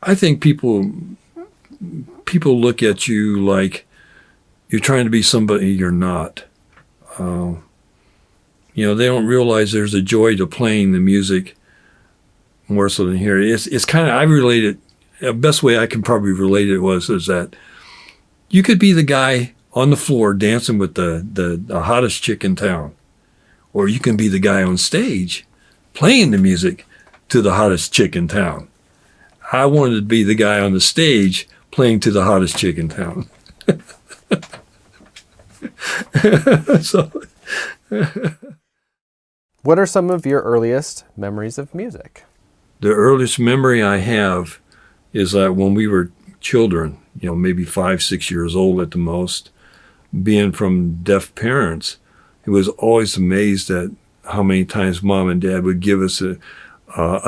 I think people look at you like you're trying to be somebody you're not. They don't realize there's a joy to playing the music more so than here. It's kind of, I relate it, the best way I can probably relate it is that you could be the guy on the floor dancing with the hottest chick in town, or you can be the guy on stage playing the music to the hottest chick in town. I wanted to be the guy on the stage playing to the hottest chick in town. So, what are some of your earliest memories of music? The earliest memory I have is that when we were children, maybe 5, 6 years old at the most, being from deaf parents, I was always amazed at how many times Mom and Dad would give us a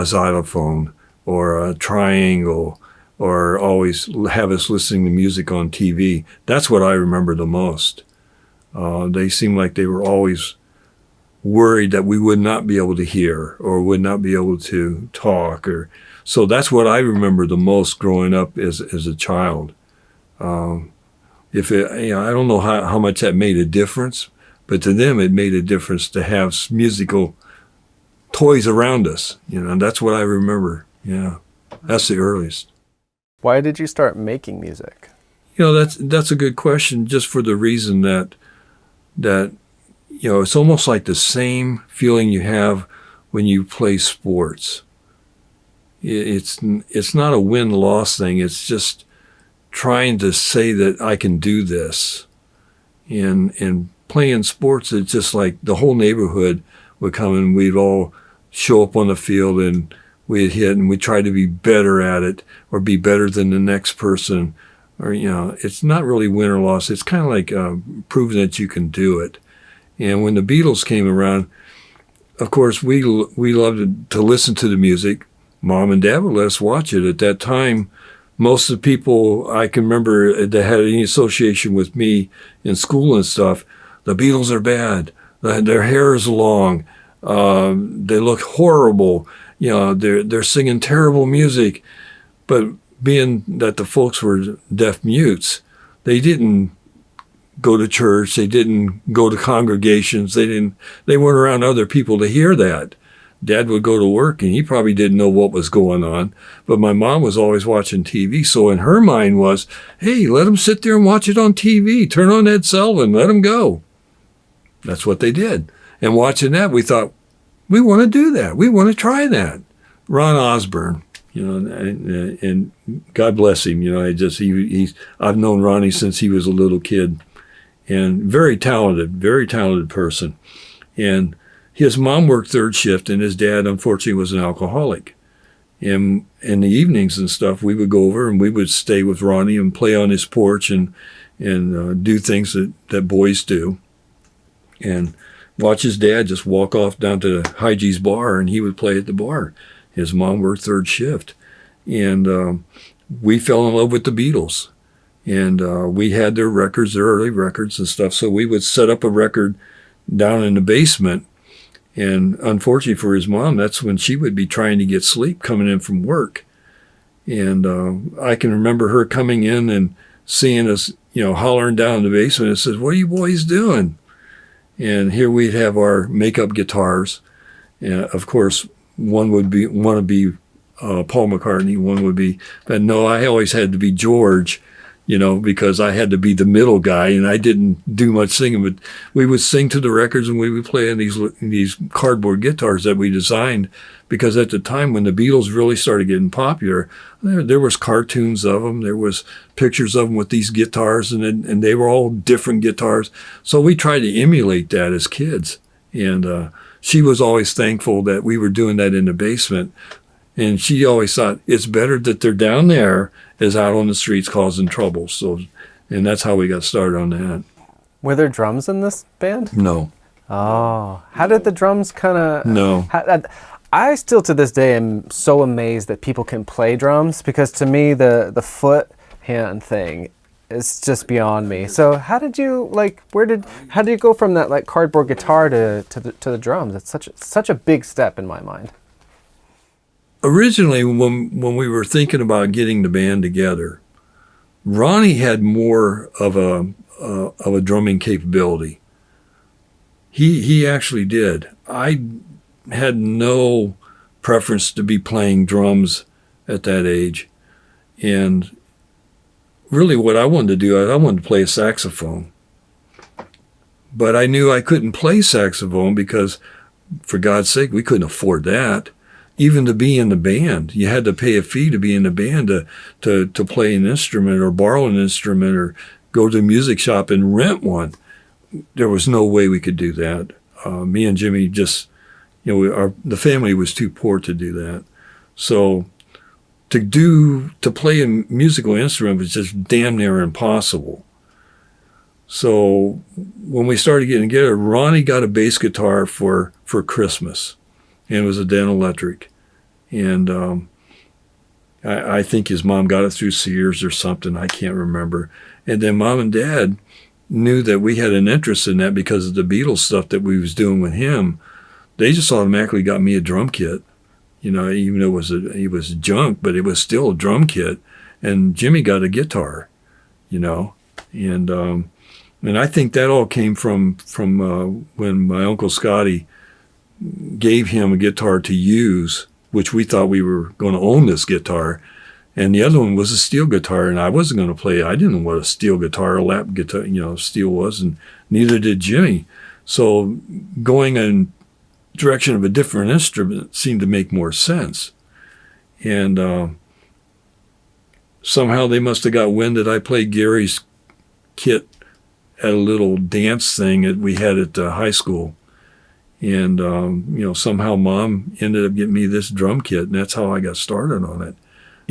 xylophone or a triangle, or always have us listening to music on TV. That's what I remember the most. They seemed like they were always worried that we would not be able to hear or would not be able to talk. So that's what I remember the most growing up as a child. I don't know how much that made a difference, but to them it made a difference to have musical toys around us. And that's what I remember. Yeah, that's the earliest. Why did you start making music? That's a good question, just for the reason that it's almost like the same feeling you have when you play sports. It's not a win-loss thing. It's just trying to say that I can do this. And playing sports, it's just like the whole neighborhood would come and we'd all show up on the field and we'd hit and we'd try to be better at it or be better than the next person. Or, it's not really win or loss. It's kind of like proving that you can do it. And when the Beatles came around, of course, we loved to listen to the music. Mom and Dad would let us watch it. At that time, most of the people I can remember that had any association with me in school and stuff, the Beatles are bad. Their hair is long. They look horrible. They're singing terrible music. But being that the folks were deaf mutes, they didn't go to church. They didn't go to congregations. They weren't around other people to hear that. Dad would go to work and he probably didn't know what was going on, but my mom was always watching TV. So in her mind was, hey, let them sit there and watch it on TV. Turn on Ed Sullivan, let them go. That's what they did. And watching that, we thought, we want to do that. We want to try that. Ron Osborne, and God bless him. I've known Ronnie since he was a little kid, and very talented person. And his mom worked third shift, and his dad, unfortunately, was an alcoholic. And in the evenings and stuff, we would go over and we would stay with Ronnie and play on his porch and do things that boys do. And watch his dad just walk off down to Hygie's bar, and he would play at the bar. His mom worked third shift. And we fell in love with the Beatles. And we had their records, their early records and stuff. So we would set up a record down in the basement. And unfortunately for his mom, that's when she would be trying to get sleep coming in from work. And I can remember her coming in and seeing us, hollering down in the basement and says, "What are you boys doing?" And here we'd have our makeup guitars. And of course, one would be Paul McCartney, one would be, but no, I always had to be George, because I had to be the middle guy, and I didn't do much singing, but we would sing to the records and we would play on these cardboard guitars that we designed, because at the time when the Beatles really started getting popular, there was cartoons of them, there was pictures of them with these guitars, and they were all different guitars. So we tried to emulate that as kids. And she was always thankful that we were doing that in the basement. And she always thought it's better that they're down there as out on the streets causing trouble. So, and that's how we got started on that. Were there drums in this band? No. Oh, how did the drums kind of... No. I still to this day am so amazed that people can play drums, because to me the foot hand thing is just beyond me. So how did you how do you go from that cardboard guitar to the drums? It's such a big step in my mind. originally, when we were thinking about getting the band together, Ronnie had more of a drumming capability. He actually did. I had no preference to be playing drums at that age, and really what I wanted to do, I wanted to play a saxophone. But I knew I couldn't play saxophone because, for God's sake, we couldn't afford that. Even to be in the band, you had to pay a fee to be in the band to play an instrument or borrow an instrument or go to a music shop and rent one. There was no way we could do that. Me and Jimmy just, the family was too poor to do that. So to play a musical instrument was just damn near impossible. So when we started getting together, Ronnie got a bass guitar for Christmas, and it was a Dan Electric. And I think his mom got it through Sears or something. I can't remember. And then Mom and Dad knew that we had an interest in that because of the Beatles stuff that we was doing with him. They just automatically got me a drum kit. Even though it was junk, but it was still a drum kit. And Jimmy got a guitar, and I think that all came from when my Uncle Scotty gave him a guitar to use, which we thought we were going to own this guitar. And the other one was a steel guitar, and I wasn't going to play it. I didn't know what a steel guitar or lap guitar, steel was, and neither did Jimmy. So going in direction of a different instrument seemed to make more sense. And somehow they must have got wind that I played Gary's kit at a little dance thing that we had at high school. And, somehow Mom ended up getting me this drum kit, and that's how I got started on it.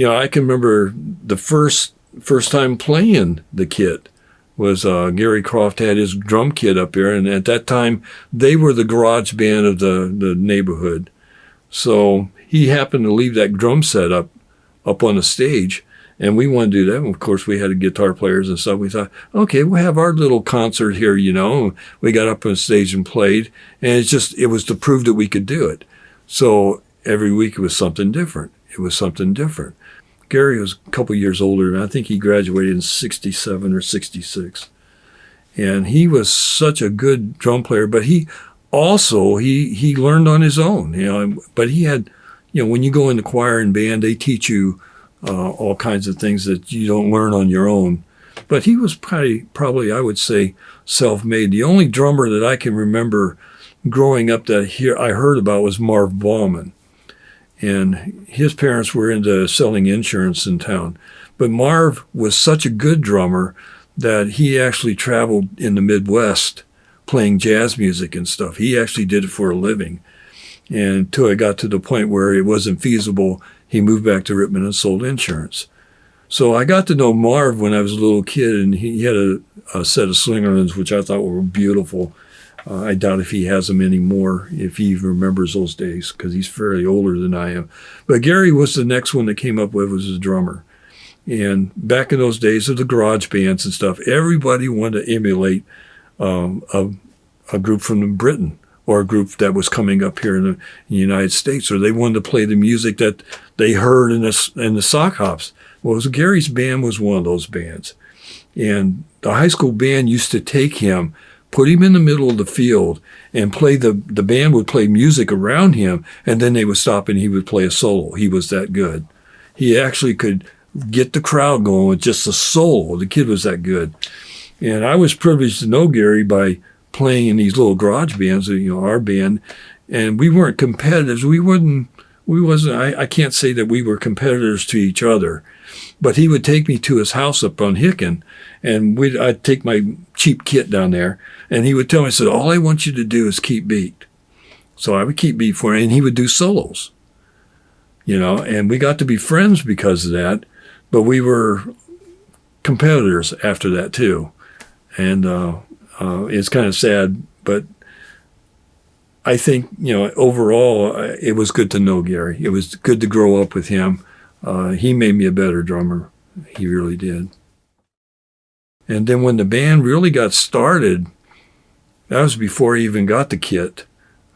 I can remember the first time playing the kit was Gary Croft had his drum kit up there, and at that time, they were the garage band of the neighborhood. So he happened to leave that drum set up on the stage, and we wanted to do that. And of course, we had guitar players and stuff. We thought, okay, we'll have our little concert here, We got up on stage and played, and it was to prove that we could do it. So every week it was something different. Gary was a couple years older, and I think he graduated in 67 or 66. And he was such a good drum player, but he also, he learned on his own, But he had, when you go in the choir and band, they teach you all kinds of things that you don't learn on your own. But he was probably, I would say, self-made. The only drummer that I can remember growing up that I heard about was Marv Bauman. And his parents were into selling insurance in town. But Marv was such a good drummer that he actually traveled in the Midwest playing jazz music and stuff. He actually did it for a living. And until it got to the point where it wasn't feasible, he moved back to Rittman and sold insurance. So I got to know Marv when I was a little kid, and he had a set of Slingerlands, which I thought were beautiful. I doubt if he has them anymore, if he even remembers those days, because he's fairly older than I am. But Gary was the next one that came up with was his drummer. And back in those days of the garage bands and stuff, everybody wanted to emulate a group from Britain or a group that was coming up here in the United States, or they wanted to play the music that they heard in the sock hops. Well, Gary's band was one of those bands. And the high school band used to take him, put him in the middle of the field, and the band would play music around him, and then they would stop and he would play a solo. He was that good. He actually could get the crowd going with just a solo. The kid was that good. And I was privileged to know Gary by playing in these little garage bands, our band, and we weren't competitors. I can't say that we were competitors to each other, but he would take me to his house up on Hicken, and I'd take my cheap kit down there, and he would tell me, he said, all I want you to do is keep beat. So I would keep beat for him, and he would do solos, and we got to be friends because of that, but we were competitors after that too. And it's kind of sad, but I think, overall, it was good to know Gary. It was good to grow up with him. He made me a better drummer. He really did. And then when the band really got started, that was before I even got the kit.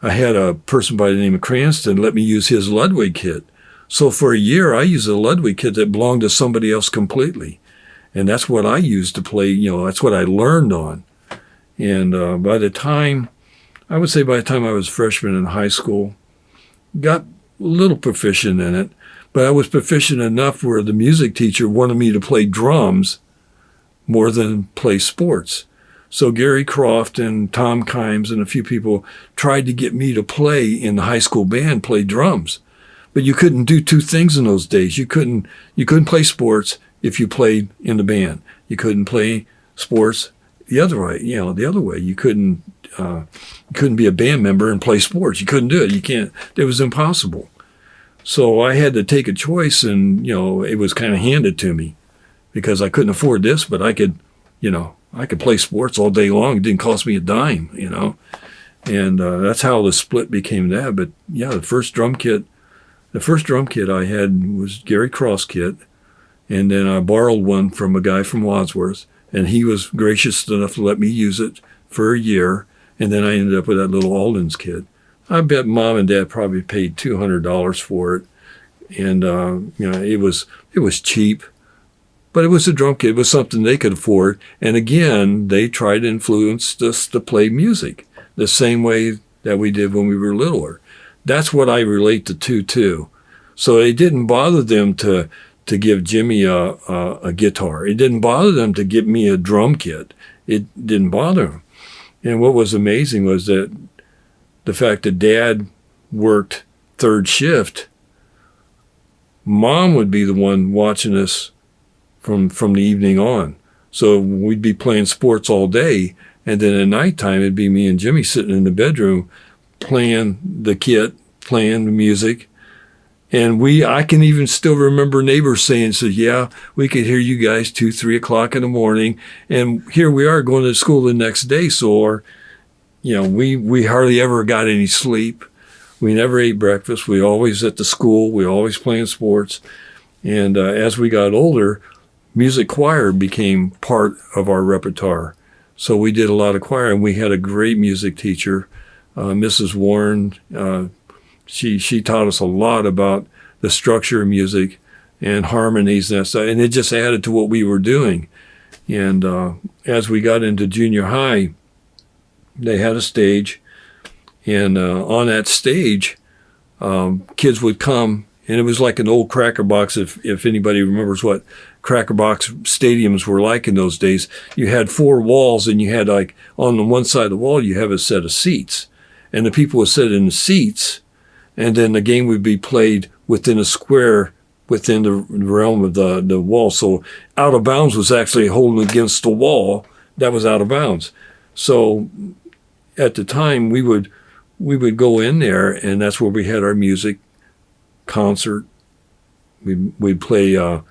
I had a person by the name of Cranston let me use his Ludwig kit. So for a year, I used a Ludwig kit that belonged to somebody else completely. And that's what I used to play, that's what I learned on. And by the time I was a freshman in high school, got a little proficient in it, but I was proficient enough where the music teacher wanted me to play drums more than play sports. So Gary Croft and Tom Kimes and a few people tried to get me to play in the high school band, play drums. But you couldn't do two things in those days. You couldn't play sports if you played in the band. You couldn't play sports the other way. You couldn't be a band member and play sports. You couldn't do it. It was impossible. So I had to take a choice, and it was kind of handed to me because I couldn't afford this, but I could play sports all day long. It didn't cost me a dime, and that's how the split became that. But yeah, the first drum kit I had was Gary Croft's kit, and then I borrowed one from a guy from Wadsworth, and he was gracious enough to let me use it for a year, and then I ended up with that little Alden's kit. I bet Mom and Dad probably paid $200 for it, and it was cheap, but it was a drum kit. It was something they could afford, and again, they tried to influence us to play music the same way that we did when we were littler. That's what I relate to too. So it didn't bother them to give Jimmy a guitar. It didn't bother them to give me a drum kit. It didn't bother them. And what was amazing was that the fact that Dad worked third shift, Mom would be the one watching us from the evening on. So we'd be playing sports all day, and then at nighttime it'd be me and Jimmy sitting in the bedroom playing the kit, playing the music. And I can even still remember neighbors saying, yeah, we could hear you guys 2, 3 o'clock in the morning. And here we are going to school the next day. So, we hardly ever got any sleep. We never ate breakfast. We always at the school. We always playing sports. And as we got older, music choir became part of our repertoire. So we did a lot of choir, and we had a great music teacher, Mrs. Warren. She taught us a lot about the structure of music and harmonies and stuff, and it just added to what we were doing. And as we got into junior high, they had a stage, and on that stage, kids would come, and it was like an old Cracker Box. If anybody remembers what Cracker Box stadiums were like in those days, you had 4 walls, and you had on the one side of the wall, you have a set of seats, and the people would sit in the seats. And then the game would be played within a square within the realm of the wall. So out of bounds was actually holding against the wall. That was out of bounds. So at the time, we would go in there, and that's where we had our music concert. We'd play our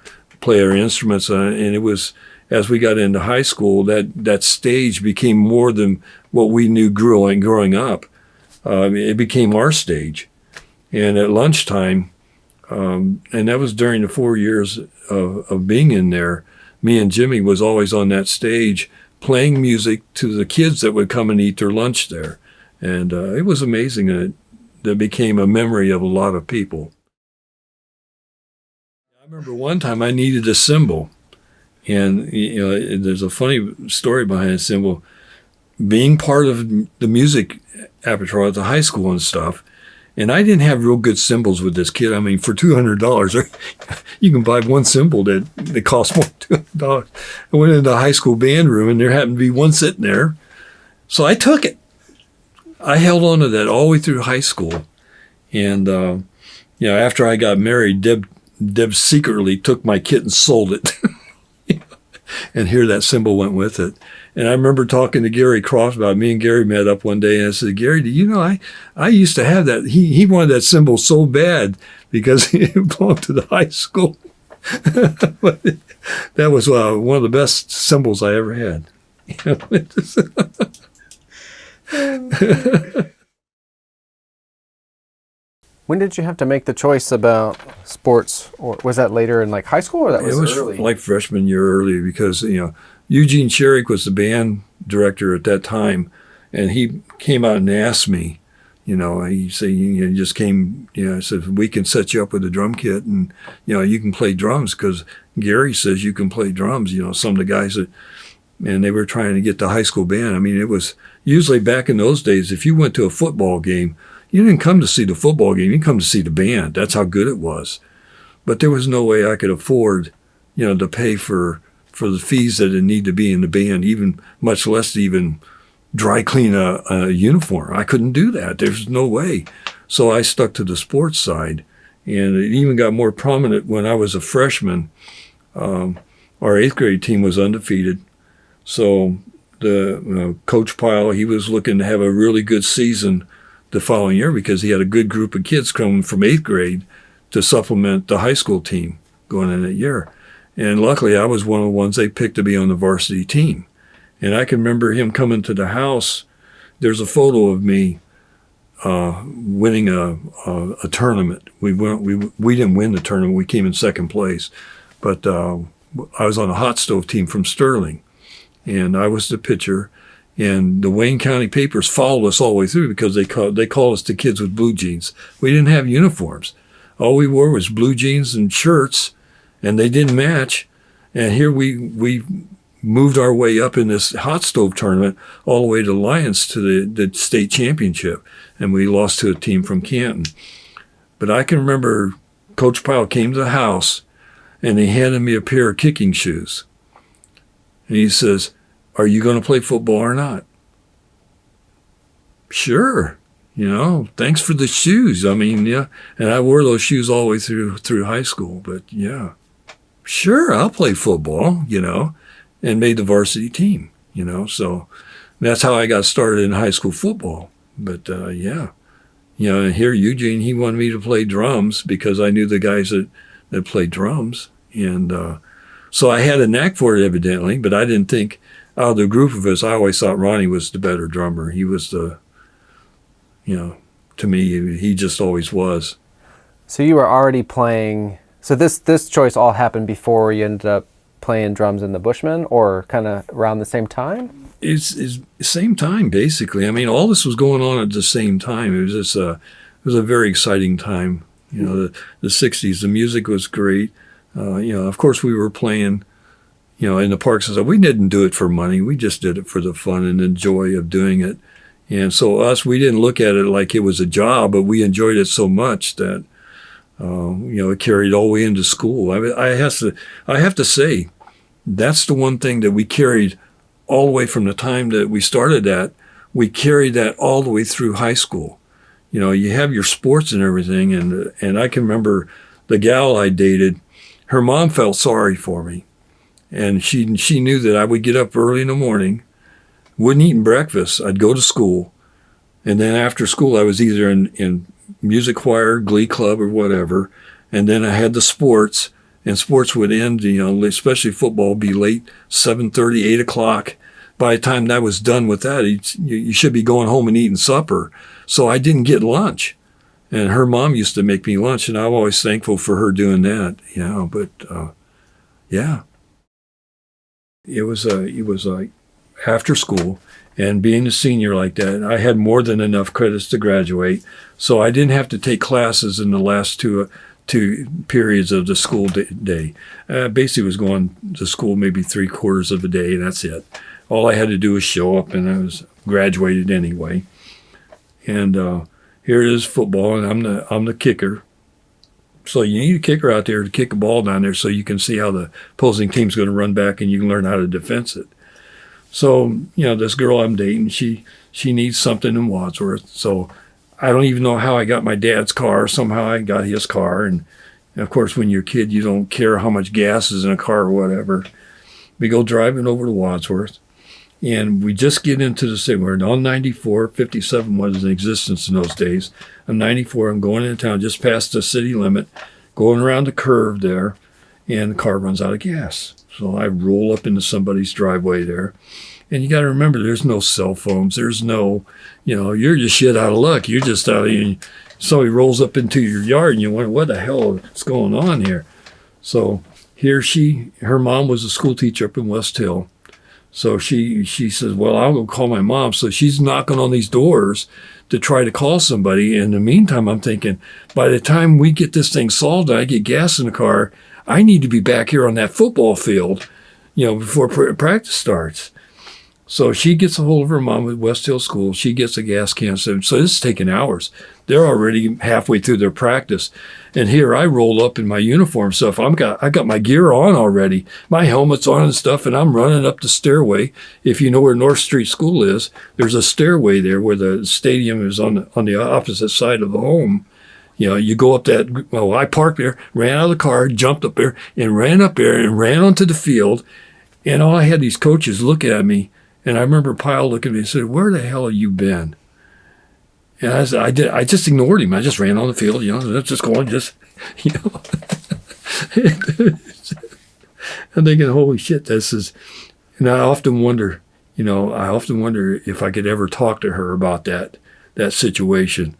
instruments, and it was, as we got into high school, that stage became more than what we knew growing up. It became our stage. And at lunchtime, and that was during the 4 years of being in there, me and Jimmy was always on that stage playing music to the kids that would come and eat their lunch there. And it was amazing, and that became a memory of a lot of people. I remember one time I needed a cymbal, and there's a funny story behind a cymbal. Being part of the music repertoire at the high school and stuff, and I didn't have real good cymbals with this kit. I mean, for $200, you can buy one cymbal that costs more than $200. I went into the high school band room, and there happened to be one sitting there. So I took it. I held on to that all the way through high school. And, after I got married, Deb secretly took my kit and sold it. And here that cymbal went with it. And I remember talking to Gary Croft about it. Me and Gary met up one day, and I said, Gary, do you know, I used to have that. He wanted that cymbal so bad because it belonged to the high school. But that was one of the best cymbals I ever had. When did you have to make the choice about sports, or was that later in high school, or that was early? It was like freshman year early because Eugene Sherrick was the band director at that time, and he came out and asked me He said, you just came, I said, we can set you up with a drum kit and, you can play drums because Gary says you can play drums. Some of the guys and they were trying to get the high school band. I mean, it was usually back in those days, if you went to a football game, you didn't come to see the football game, you come to see the band. That's how good it was. But there was no way I could afford, to pay for the fees that it need to be in the band, even much less to even dry clean a uniform. I couldn't do that. There's no way. So I stuck to the sports side. And it even got more prominent when I was a freshman. Our 8th grade team was undefeated. So the Coach Pyle, he was looking to have a really good season the following year because he had a good group of kids coming from 8th grade to supplement the high school team going in that year. And luckily I was one of the ones they picked to be on the varsity team. And I can remember him coming to the house. There's a photo of me winning a tournament. We didn't win the tournament. We came in second place. But I was on a hot stove team from Sterling. And I was the pitcher. And the Wayne County papers followed us all the way through because they called us the kids with blue jeans. We didn't have uniforms. All we wore was blue jeans and shirts, and they didn't match. And here we moved our way up in this hot stove tournament all the way to Lions to the state championship. And we lost to a team from Canton. But I can remember Coach Pyle came to the house and he handed me a pair of kicking shoes. And he says, "Are you going to play football or not?" Sure. Thanks for the shoes. I mean, yeah. And I wore those shoes all the way through high school. But yeah, sure, I'll play football, and made the varsity team, So that's how I got started in high school football. But yeah, and here Eugene, he wanted me to play drums because I knew the guys that played drums. And so I had a knack for it evidently, but I didn't think out of the group of us, I always thought Ronnie was the better drummer. He was to me, he just always was. So you were already playing, so this choice all happened before you ended up playing drums in the Bushmen, or kind of around the same time? It's same time, basically. I mean, all this was going on at the same time. It was just it was a very exciting time. The 60s, the music was great. Of course we were playing, in the parks and stuff. We didn't do it for money. We just did it for the fun and the joy of doing it. And so we didn't look at it like it was a job, but we enjoyed it so much that, it carried all the way into school. I have to say, that's the one thing that we carried all the way from the time that we started that. We carried that all the way through high school. You have your sports and everything. And I can remember the gal I dated, her mom felt sorry for me. And she knew that I would get up early in the morning, wouldn't eat breakfast. I'd go to school. And then after school, I was either in music choir, glee club, or whatever. And then I had the sports, and sports would end, especially football, be late, 7:30, 8 o'clock. By the time that was done with that, you should be going home and eating supper. So I didn't get lunch. And her mom used to make me lunch, and I'm always thankful for her doing that. But yeah. It was like after school, and being a senior like that, I had more than enough credits to graduate, so I didn't have to take classes in the last two periods of the school day. Basically was going to school maybe 3/4 of a day, and that's it. All I had to do was show up, and I was graduated anyway. And here it is, football, and I'm the kicker. So you need a kicker out there to kick a ball down there so you can see how the opposing team's going to run back and you can learn how to defense it. So, this girl I'm dating, she needs something in Wadsworth. So I don't even know how I got my dad's car. Somehow I got his car. And of course, when you're a kid, you don't care how much gas is in a car or whatever. We go driving over to Wadsworth. And we just get into the city. We're on 94. 57 was in existence in those days. I'm 94. I'm going into town just past the city limit, going around the curve there, and the car runs out of gas. So I roll up into somebody's driveway there. And you got to remember, there's no cell phones. There's no, you're just shit out of luck. You're just out of, somebody rolls up into your yard and you wonder, what the hell is going on here? So here her mom was a school teacher up in West Hill. So she says, well, I'll go call my mom. So she's knocking on these doors to try to call somebody. In the meantime, I'm thinking, by the time we get this thing solved and I get gas in the car, I need to be back here on that football field, before practice starts. So she gets a hold of her mom at West Hill School. She gets a gas can. So this is taking hours. They're already halfway through their practice. And here I roll up in my uniform stuff. I got my gear on already. My helmet's on and stuff, and I'm running up the stairway. If you know where North Street School is, there's a stairway there where the stadium is on the opposite side of the home. You go up that, well, I parked there, ran out of the car, jumped up there, and ran onto the field. And all I had these coaches look at me. And I remember Pyle looking at me and said, where the hell have you been? And I just ignored him. I just ran on the field, just going, I'm thinking, holy shit, this is, and I often wonder if I could ever talk to her about that situation.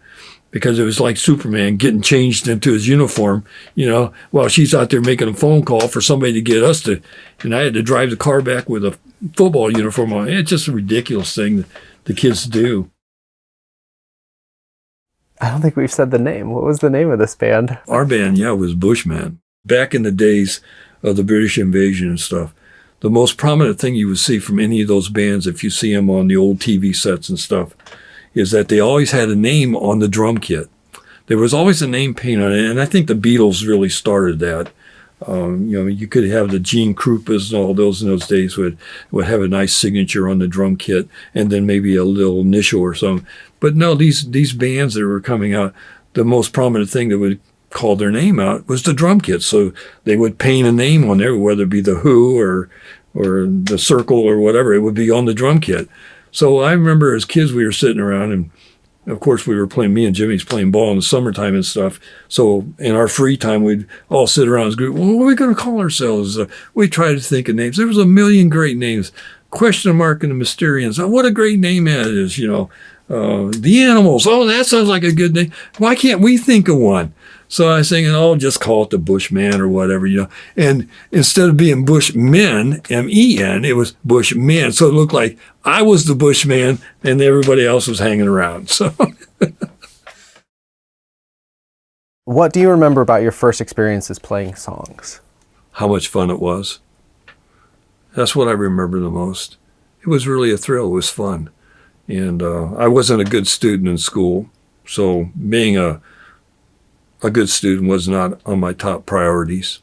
Because it was like Superman getting changed into his uniform, while she's out there making a phone call for somebody to get us to, and I had to drive the car back with a football uniform on. It's just a ridiculous thing that the kids do. I don't think we've said the name. What was the name of this band? Our band, was Bushmen. Back in the days of the British invasion and stuff, the most prominent thing you would see from any of those bands, if you see them on the old TV sets and stuff, is that they always had a name on the drum kit. There was always a name painted on it, and I think the Beatles really started that. You could have the Gene Krupas and all those in those days would have a nice signature on the drum kit, and then maybe a little initial or something. But no, these bands that were coming out, the most prominent thing that would call their name out was the drum kit. So they would paint a name on there, whether it be the Who or the Circle or whatever, it would be on the drum kit. So I remember as kids we were sitting around, and of course we were playing, me and Jimmy's playing ball in the summertime and stuff. So in our free time, we'd all sit around as a group. Well, what are we going to call ourselves? We tried to think of names. There was a million great names. Question Mark and the Mysterians. Oh, what a great name that is, The Animals. Oh, that sounds like a good name. Why can't we think of one? So I was thinking, just call it the Bushman or whatever, And instead of being Bushmen, M-E-N, it was Bushmen. So it looked like I was the Bushman and everybody else was hanging around. So, what do you remember about your first experiences playing songs? How much fun it was. That's what I remember the most. It was really a thrill. It was fun. And I wasn't a good student in school. So being a good student was not on my top priorities.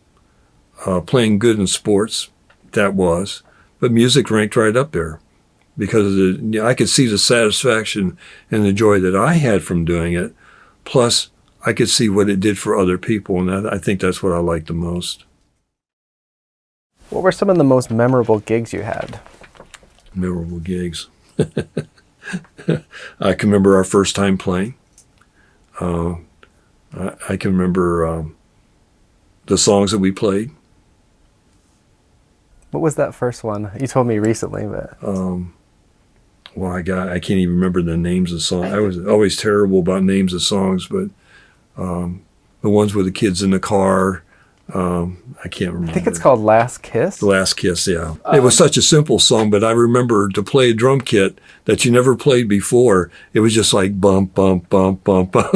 Playing good in sports, that was. But music ranked right up there because I could see the satisfaction and the joy that I had from doing it. Plus, I could see what it did for other people, and I think that's what I liked the most. What were some of the most memorable gigs you had? Memorable gigs. I can remember our first time playing. I can remember the songs that we played. What was that first one? You told me recently, but... I can't even remember the names of songs. I was always terrible about names of songs, but the ones with the kids in the car, I can't remember. I think it's called Last Kiss. The Last Kiss, yeah. It was such a simple song, but I remember to play a drum kit that you never played before. It was just like bump, bump, bump, bump, bump,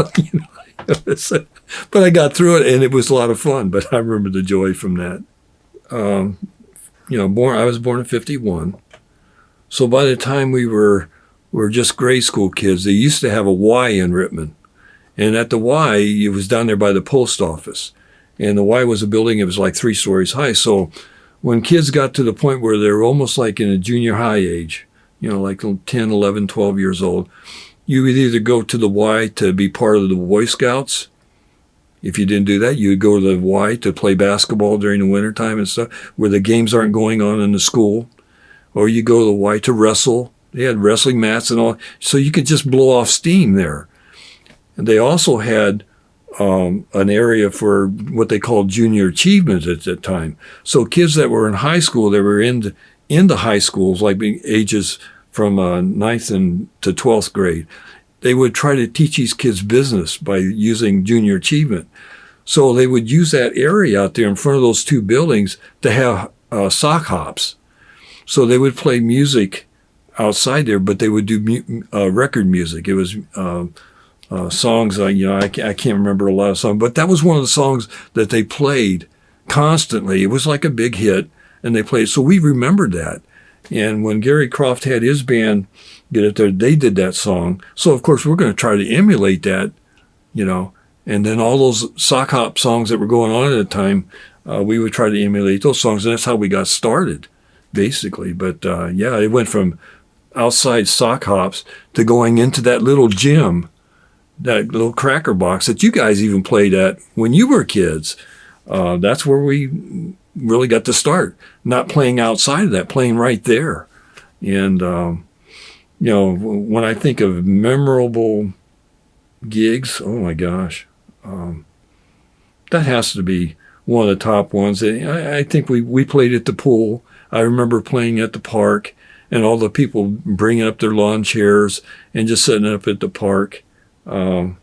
But I got through it, and it was a lot of fun. But I remember the joy from that. I was born in 51. So by the time we were just grade school kids, they used to have a Y in Rittman. And at the Y, it was down there by the post office. And the Y was a building, it was like 3 stories high. So when kids got to the point where they were almost like in a junior high age, like 10, 11, 12 years old, you would either go to the Y to be part of the Boy Scouts. If you didn't do that, you would go to the Y to play basketball during the wintertime and stuff, where the games aren't going on in the school. Or you go to the Y to wrestle. They had wrestling mats and all, so you could just blow off steam there. And they also had an area for what they called junior achievement at that time. So kids that were in high school, they were into high schools, like being ages from 9th to 12th grade, they would try to teach these kids business by using junior achievement. So they would use that area out there in front of those 2 buildings to have sock hops. So they would play music outside there, but they would do record music. It was songs, I can't remember a lot of songs, but that was one of the songs that they played constantly. It was like a big hit, and they played. So we remembered that. And when Gary Croft had his band get it there, they did that song. So, of course, we're going to try to emulate that, and then all those sock hop songs that were going on at the time, we would try to emulate those songs, and that's how we got started, basically. But, it went from outside sock hops to going into that little gym, that little cracker box that you guys even played at when you were kids. That's where we really got to start, not playing outside of that, playing right there. And, when I think of memorable gigs, oh my gosh, that has to be one of the top ones. I think we played at the pool. I remember playing at the park and all the people bringing up their lawn chairs and just sitting up at the park. All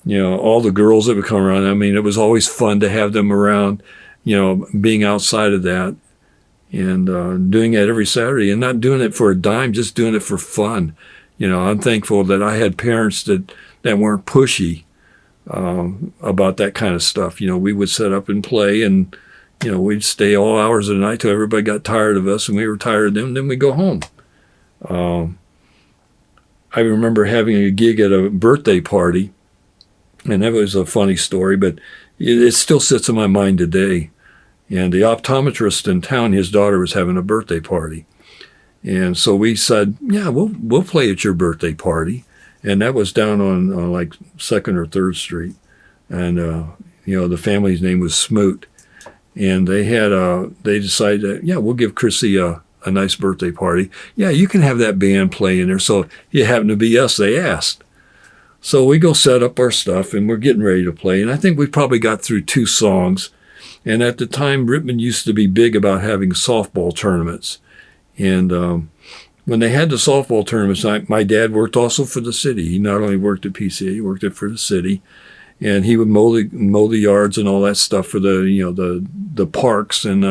the girls that would come around. I mean, it was always fun to have them around, being outside of that and doing it every Saturday and not doing it for a dime, just doing it for fun. I'm thankful that I had parents that weren't pushy about that kind of stuff. We would set up and play, and, we'd stay all hours of the night till everybody got tired of us and we were tired of them, then we'd go home. I remember having a gig at a birthday party, and that was a funny story, but it still sits in my mind today. And the optometrist in town, his daughter was having a birthday party. And so we said, yeah, we'll play at your birthday party. And that was down on like 2nd or 3rd Street. And, the family's name was Smoot. And they decided that, yeah, we'll give Chrissy a nice birthday party. Yeah, you can have that band play in there. So it happened to be us, they asked. So we go set up our stuff, and we're getting ready to play. And I think we probably got through 2 songs. And at the time, Rittman used to be big about having softball tournaments. And when they had the softball tournaments, my dad worked also for the city. He not only worked at PCA, he worked for the city. And he would mow the yards and all that stuff for the parks and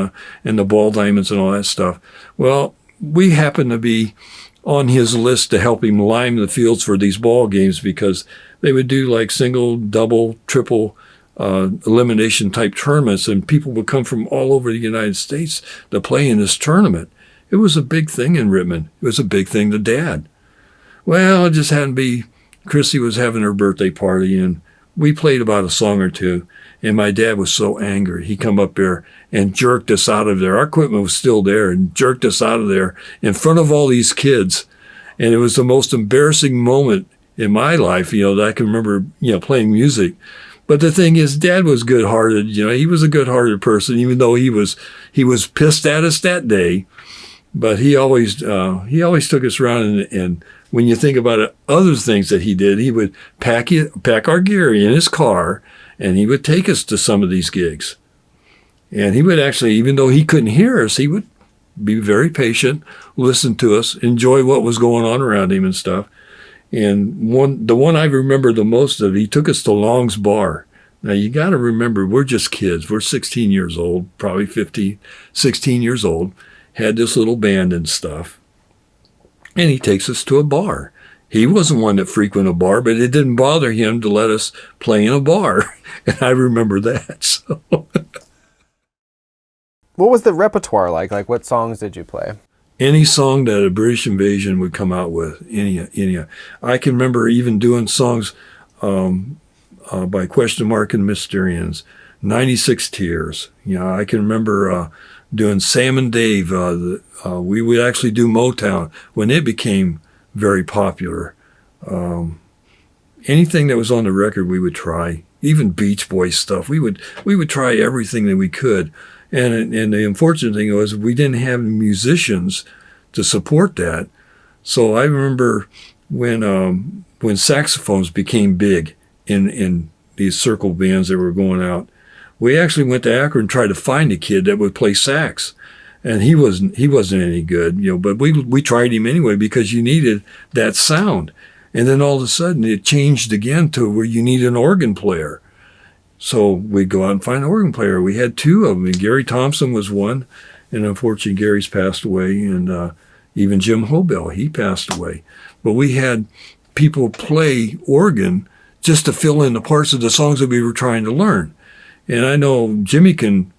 the ball diamonds and all that stuff. Well, we happened to be on his list to help him lime the fields for these ball games, because they would do like single, double, triple elimination type tournaments, and people would come from all over the United States to play in this tournament. It was a big thing in Rittman. It was a big thing to Dad. Well, it just happened to be Chrissy was having her birthday party, and we played about a song or two, and my dad was so angry. He come up there and jerked us out of there. Our equipment was still there, and jerked us out of there in front of all these kids. And it was the most embarrassing moment in my life, that I can remember, playing music. But the thing is, Dad was good-hearted. He was a good-hearted person, even though he was pissed at us that day. But he always took us around, and when you think about it, other things that he did, he would pack our gear in his car, and he would take us to some of these gigs. And he would actually, even though he couldn't hear us, he would be very patient, listen to us, enjoy what was going on around him and stuff. And the one I remember the most of, he took us to Long's Bar. Now, you got to remember, we're just kids. We're 16 years old, probably 15, 16 years old, had this little band and stuff. And he takes us to a bar. He wasn't one that frequented a bar, but it didn't bother him to let us play in a bar. And I remember that. So. What was the repertoire like? Like, what songs did you play? Any song that a British Invasion would come out with, any. I can remember even doing songs by Question Mark and Mysterians, 96 Tears. I can remember doing Sam and Dave. We would actually do Motown when it became very popular. Anything that was on the record, we would try. Even Beach Boys stuff. We would try everything that we could. And the unfortunate thing was we didn't have musicians to support that. So I remember when saxophones became big in these circle bands that were going out, we actually went to Akron and tried to find a kid that would play sax. And he wasn't any good, but we tried him anyway because you needed that sound. And then all of a sudden it changed again to where you need an organ player. So we'd go out and find an organ player. We had two of them, and Gary Thompson was one, and unfortunately Gary's passed away, and even Jim Hobell, he passed away. But we had people play organ just to fill in the parts of the songs that we were trying to learn. And I know Jimmy can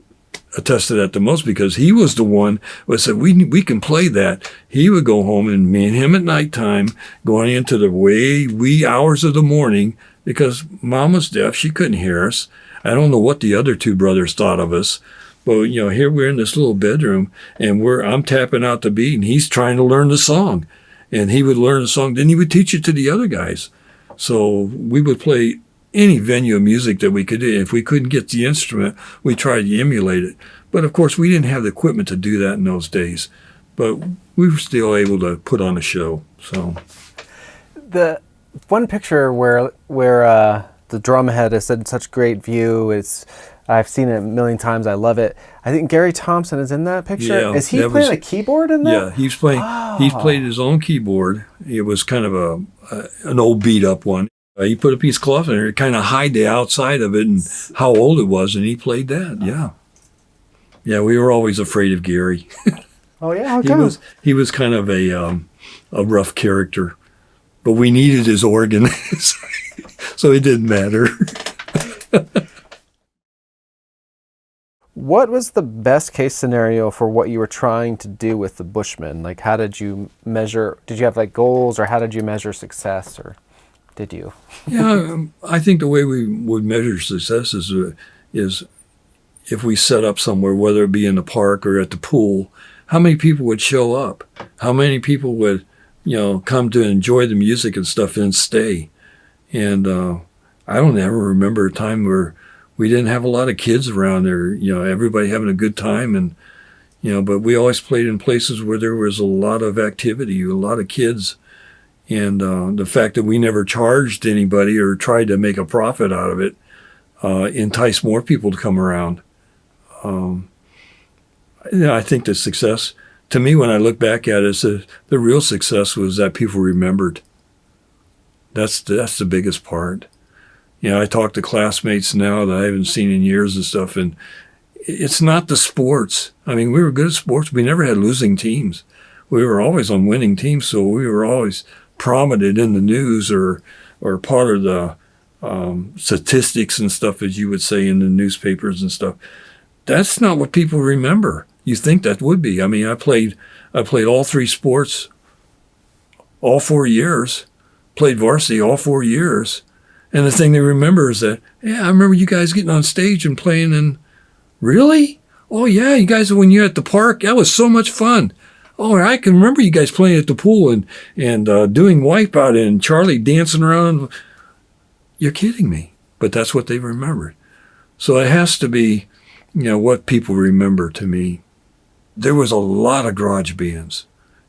attest to that the most because he was the one that said, we can play that. He would go home, and me and him at nighttime, going into the wee hours of the morning, because Mom was deaf. She couldn't hear us. I don't know what the other two brothers thought of us. But, here we're in this little bedroom, and I'm tapping out the beat, and he's trying to learn the song. And he would learn the song, then he would teach it to the other guys. So we would play any venue of music that we could do. If we couldn't get the instrument, we tried to emulate it. But, of course, we didn't have the equipment to do that in those days. But we were still able to put on a show. So the one picture where the drum head is in such great view, I've seen it a million times. I love it. I think Gary Thompson is in that picture. Yeah, is he playing a keyboard in that? Yeah, he's playing. He played his own keyboard. It was kind of an old beat up one. He put a piece of cloth in there to kind of hide the outside of it and how old it was, and he played that. Yeah, yeah. We were always afraid of Gary. Oh yeah, how come? He was kind of a rough character, but we needed his organ, so it didn't matter. What was the best case scenario for what you were trying to do with the Bushmen? Like, how did you measure? Did you have like goals, or how did you measure success, or did you? Yeah, I think the way we would measure success is if we set up somewhere, whether it be in the park or at the pool, how many people would show up? How many people would, come to enjoy the music and stuff and stay? And I don't ever remember a time where we didn't have a lot of kids around there, everybody having a good time. And, but we always played in places where there was a lot of activity, a lot of kids. And the fact that we never charged anybody or tried to make a profit out of it enticed more people to come around. I think the success, to me, when I look back at it, the real success was that people remembered. That's the biggest part. I talk to classmates now that I haven't seen in years and stuff, and it's not the sports. I mean, we were good at sports. We never had losing teams. We were always on winning teams, so we were always prominent in the news or part of the statistics and stuff, as you would say, in the newspapers and stuff. That's not what people remember. You think that would be. I mean, I played all three sports all 4 years, played varsity all 4 years. And the thing they remember is that, yeah, I remember you guys getting on stage and playing, and really? Oh, yeah, you guys, when you're at the park, that was so much fun. Oh, I can remember you guys playing at the pool and doing Wipeout and Charlie dancing around. You're kidding me. But that's what they remembered. So it has to be, what people remember to me. There was a lot of garage bands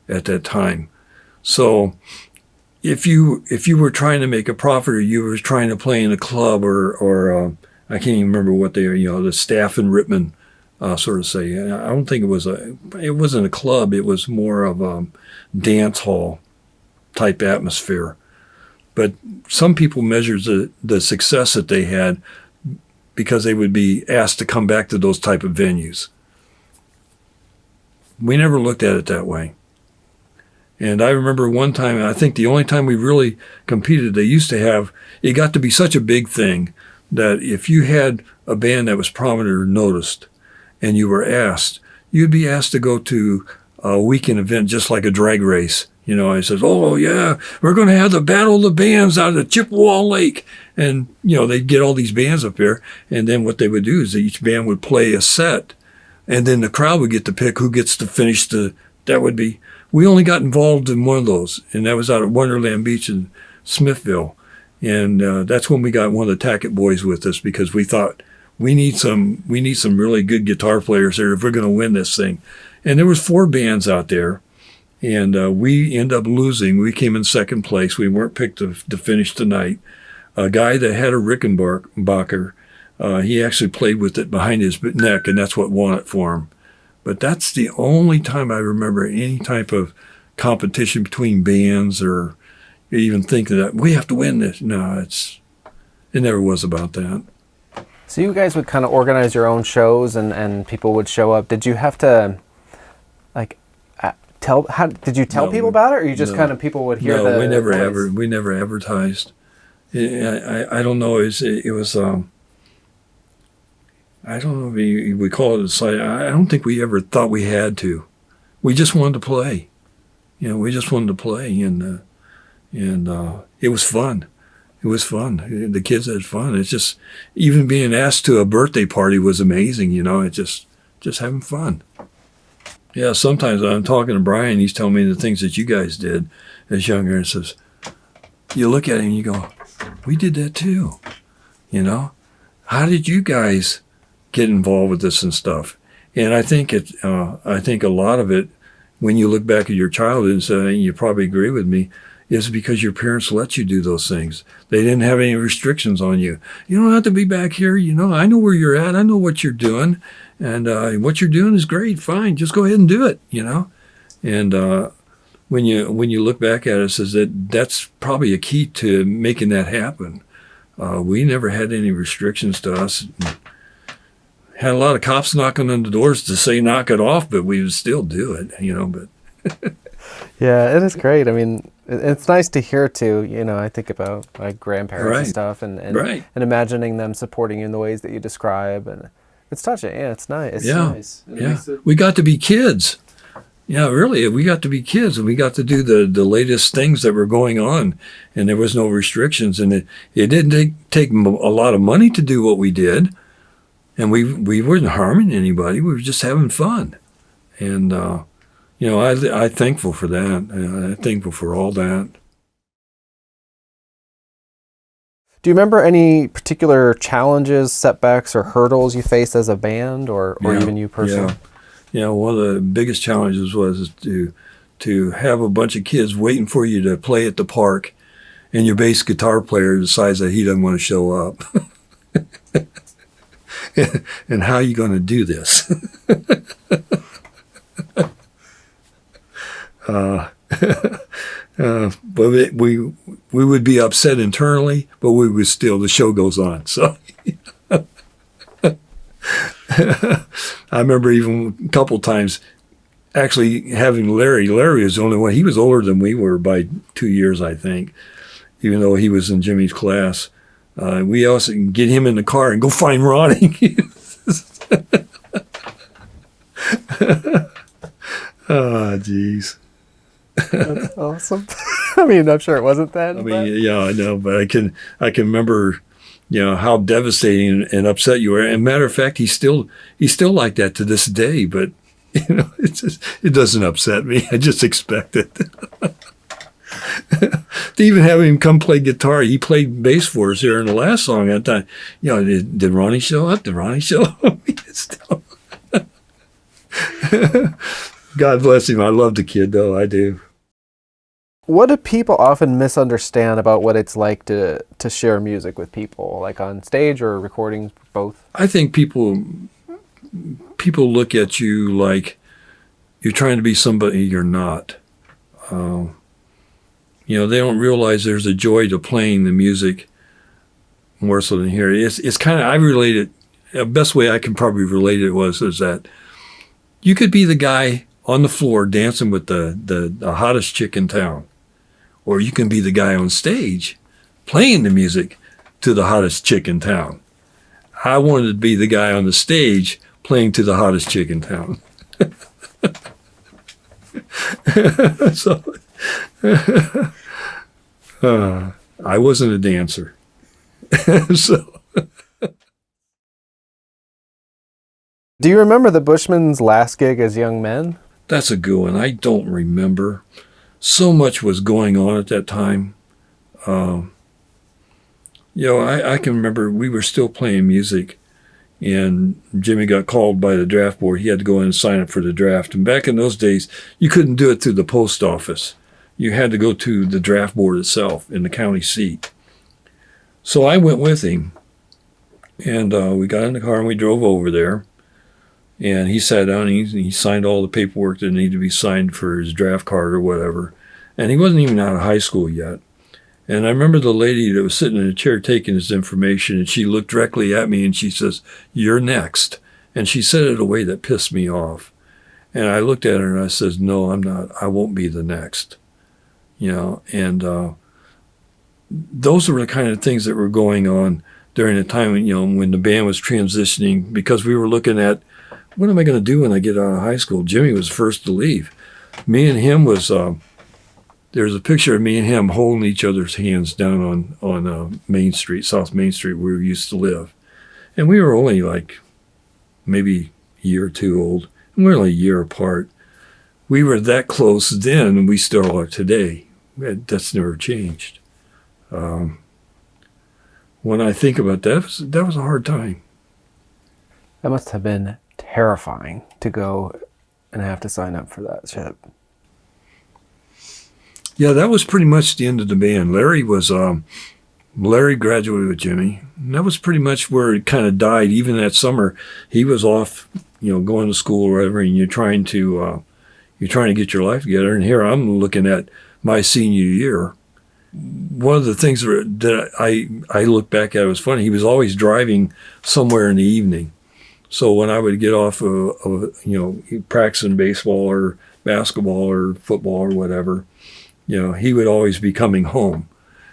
at that time. So if you were trying to make a profit, or you were trying to play in a club, or I can't even remember what they are, the staff in Rittman sort of say. I don't think it wasn't a club. It was more of a dance hall type atmosphere. But some people measured the success that they had because they would be asked to come back to those type of venues. We never looked at it that way. And I remember one time, I think the only time we really competed, they used to have, it got to be such a big thing that if you had a band that was prominent or noticed and you were asked, you'd be asked to go to a weekend event just like a drag race. I says, oh, yeah, we're going to have the Battle of the Bands out at Chippewa Lake. And, they'd get all these bands up there. And then what they would do is each band would play a set. And then the crowd would get to pick who gets to finish we only got involved in one of those, and that was out at Wonderland Beach in Smithville. And that's when we got one of the Tackett boys with us, because we thought we need some really good guitar players there if we're going to win this thing. And there was 4 bands out there, and we ended up losing. We came in second place. We weren't picked to finish the night. A guy that had a Rickenbacker, he actually played with it behind his neck, and that's what won it for him. But that's the only time I remember any type of competition between bands or even thinking that we have to win this. No, it never was about that. So you guys would kind of organize your own shows, and people would show up. Did you have to, like, did you tell people about it, or you just kind of people would hear the No, noise? we never advertised. I don't know. It was I don't know if we call it a site. I don't think we ever thought we had to. We just wanted to play. We just wanted to play, and it was fun. It was fun. The kids had fun. It's just, even being asked to a birthday party was amazing. It's just having fun. Yeah, sometimes I'm talking to Brian. He's telling me the things that you guys did as younger, and says, you look at him and you go, we did that too. How did you guys get involved with this and stuff? And I think I think a lot of it, when you look back at your childhood and say, you probably agree with me, is because your parents let you do those things. They didn't have any restrictions on you. You don't have to be back here. I know where you're at. I know what you're doing. And what you're doing is great. Fine. Just go ahead and do it, And when you look back at it, says that's probably a key to making that happen. We never had any restrictions to us. Had a lot of cops knocking on the doors to say knock it off, but we would still do it, but Yeah, it is great. I mean, it's nice to hear too. I think about my grandparents and stuff, and imagining them supporting you in the ways that you describe, and it's touching. Yeah, it's nice. It's nice. Yeah, we got to be kids. Yeah, really, we got to be kids, and we got to do the latest things that were going on, and there was no restrictions, and it didn't take a lot of money to do what we did, and we weren't harming anybody. We were just having fun, and I'm thankful for that. I'm thankful for all that. Do you remember any particular challenges, setbacks, or hurdles you faced as a band, or even you personally? Yeah, one of the biggest challenges was to have a bunch of kids waiting for you to play at the park, and your bass guitar player decides that he doesn't want to show up. And how are you going to do this? But we would be upset internally, but we would still, the show goes on. So I remember even a couple times actually having Larry. Larry was the only one. He was older than we were by 2 years, I think, even though he was in Jimmy's class. We also can get him in the car and go find Ronnie. Oh, jeez. That's awesome. I mean, I'm sure it wasn't then. Yeah, I know, but I can remember, how devastating and upset you were. And matter of fact, he's still like that to this day. But it doesn't upset me. I just expect it. To even have him come play guitar, he played bass for us here in the last song. That time, did Ronnie show up? Did Ronnie show up? Still. God bless him. I love the kid, though. I do. What do people often misunderstand about what it's like to share music with people, like on stage or recordings, both? I think people look at you like you're trying to be somebody you're not. They don't realize there's a joy to playing the music more so than here. It's kind of, I relate it, the best way I can probably relate it is that you could be the guy on the floor dancing with the hottest chick in town, or you can be the guy on stage playing the music to the hottest chick in town. I wanted to be the guy on the stage playing to the hottest chick in town. So I wasn't a dancer. So. Do you remember the Bushmen's last gig as young men? That's a good one. I don't remember. So much was going on at that time. I can remember we were still playing music, and Jimmy got called by the draft board. He had to go in and sign up for the draft. And back in those days, you couldn't do it through the post office. You had to go to the draft board itself in the county seat. So I went with him, and we got in the car and we drove over there. And he sat down and he signed all the paperwork that needed to be signed for his draft card or whatever. And he wasn't even out of high school yet. And I remember the lady that was sitting in a chair taking his information, and she looked directly at me and she says, "You're next." And she said it in a way that pissed me off. And I looked at her and I said, "No, I'm not. I won't be the next." And those were the kind of things that were going on during the time, when the band was transitioning, because we were looking at, what am I going to do when I get out of high school? Jimmy was first to leave. Me and him was, there's a picture of me and him holding each other's hands down on Main Street, South Main Street, where we used to live. And we were only like maybe a year or two old. And we were only a year apart. We were that close then, and we still are today. That's never changed. When I think about that, that was a hard time. That must have been terrifying to go and have to sign up for that shit. Yeah, that was pretty much the end of the band. Larry graduated with Jimmy. And that was pretty much where it kind of died. Even that summer, he was off, going to school or whatever, and you're trying to get your life together. And here I'm looking at my senior year. One of the things that I look back at was funny. He was always driving somewhere in the evening. So when I would get off of practicing baseball or basketball or football or whatever, he would always be coming home.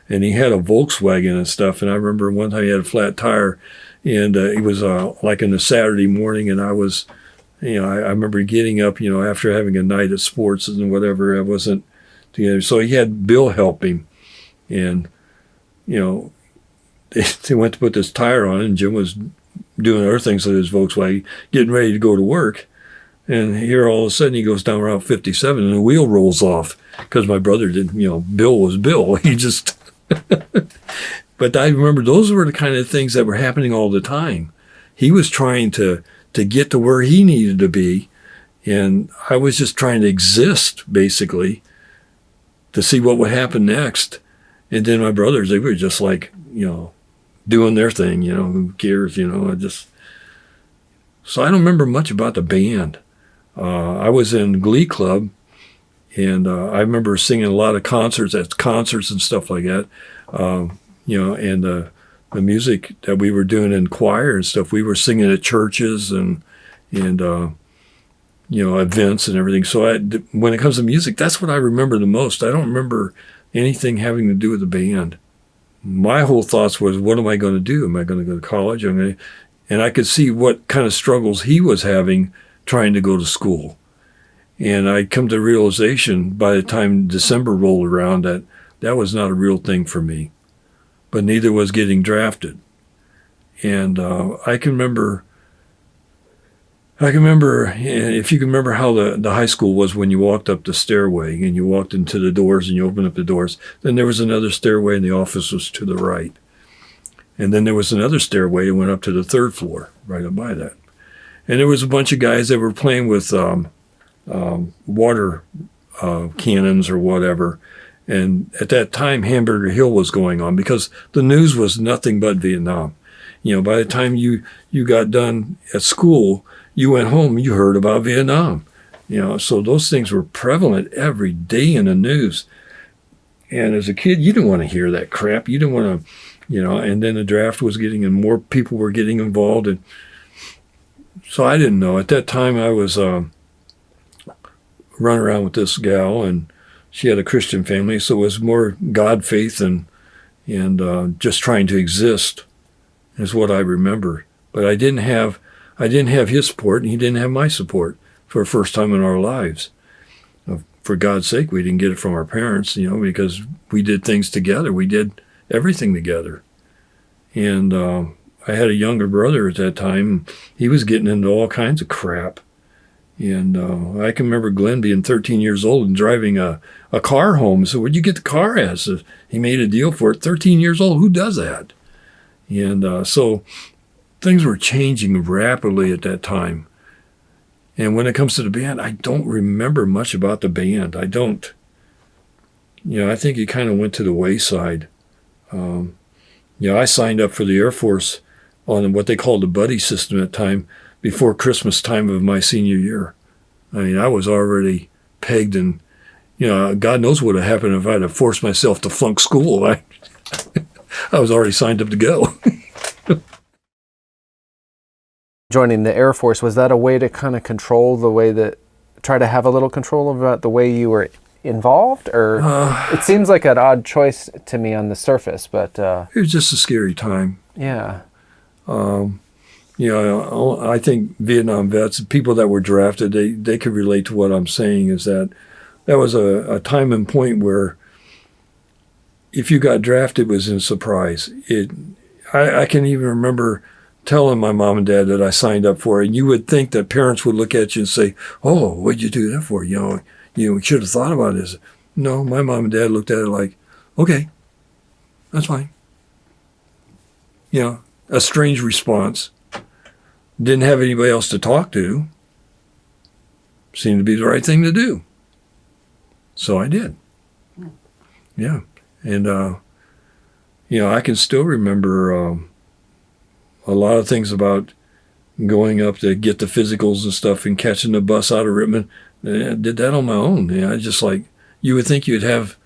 And he had a Volkswagen and stuff. And I remember one time he had a flat tire, and it was like on a Saturday morning, and I was, I remember getting up, after having a night at sports and whatever. I wasn't together. So he had Bill help him. And, they went to put this tire on, and Jim was doing other things with his Volkswagen, getting ready to go to work. And here all of a sudden he goes down Route 57 and the wheel rolls off, because my brother didn't, Bill was Bill. He just, but I remember those were the kind of things that were happening all the time. He was trying to get to where he needed to be. And I was just trying to exist, basically, to see what would happen next. And then my brothers, they were just like, doing their thing, who cares, So I don't remember much about the band. I was in Glee Club, and I remember singing a lot of concerts and stuff like that. And the music that we were doing in choir and stuff, we were singing at churches and events and everything. So when it comes to music, that's what I remember the most. I don't remember anything having to do with the band. My whole thoughts was, what am I going to do? Am I going to go to college? And I could see what kind of struggles he was having trying to go to school. And I'd come to the realization by the time December rolled around that was not a real thing for me. But neither was getting drafted. And I can remember, if you can remember how the high school was when you walked up the stairway and you walked into the doors and you opened up the doors, then there was another stairway and the office was to the right. And then there was another stairway that went up to the third floor, right up by that. And there was a bunch of guys that were playing with water cannons or whatever. And at that time, Hamburger Hill was going on, because the news was nothing but Vietnam. By the time you got done at school, you went home, you heard about Vietnam. So those things were prevalent every day in the news. And as a kid, you didn't want to hear that crap. You didn't want to, and then the draft was getting, and more people were getting involved. And so I didn't know. At that time, I was running around with this gal, and she had a Christian family, so it was more God faith and just trying to exist is what I remember. But I didn't have his support, and he didn't have my support for the first time in our lives. For God's sake, we didn't get it from our parents, because we did things together. We did everything together. And I had a younger brother at that time. He was getting into all kinds of crap. And I can remember Glenn being 13 years old and driving a car home. So where'd you get the car at? So he made a deal for it. 13 years old, who does that? And so things were changing rapidly at that time. And when it comes to the band, I don't remember much about the band. I don't. I think it kind of went to the wayside. I signed up for the Air Force on what they called the buddy system at the time, before Christmas time of my senior year. I mean, I was already pegged, and God knows what would have happened if I'd have forced myself to flunk school. I was already signed up to go. Joining the Air Force, was that a way to kind of control the way that, try to have a little control about the way you were involved? Or it seems like an odd choice to me on the surface, but... it was just a scary time. Yeah. I think Vietnam vets, people that were drafted, they could relate to what I'm saying, is that was a time and point where if you got drafted, it was a surprise. I can even remember telling my mom and dad that I signed up for it. And you would think that parents would look at you and say, "Oh, what'd you do that for? You should have thought about this." No, my mom and dad looked at it like, "Okay, that's fine." A strange response. Didn't have anybody else to talk to. Seemed to be the right thing to do. So I did. Yeah. And, I can still remember a lot of things about going up to get the physicals and stuff and catching the bus out of Rittman. I did that on my own. You would think you'd have,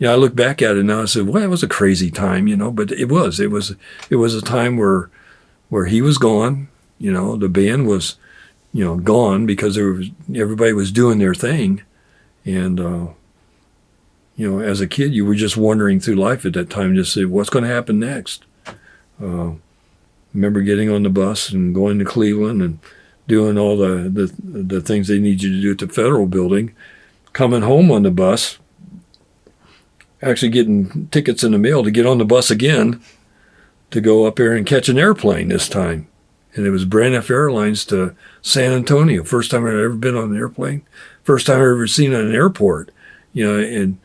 I look back at it now and said, well, it was a crazy time, but it was a time where he was gone, the band was, gone because everybody was doing their thing. And, as a kid, you were just wandering through life at that time, just say, what's going to happen next? Remember getting on the bus and going to Cleveland and doing all the things they need you to do at the Federal Building, coming home on the bus, actually getting tickets in the mail to get on the bus again to go up there and catch an airplane this time. And it was Braniff Airlines to San Antonio. First time I'd ever been on an airplane. First time I'd ever seen at an airport. And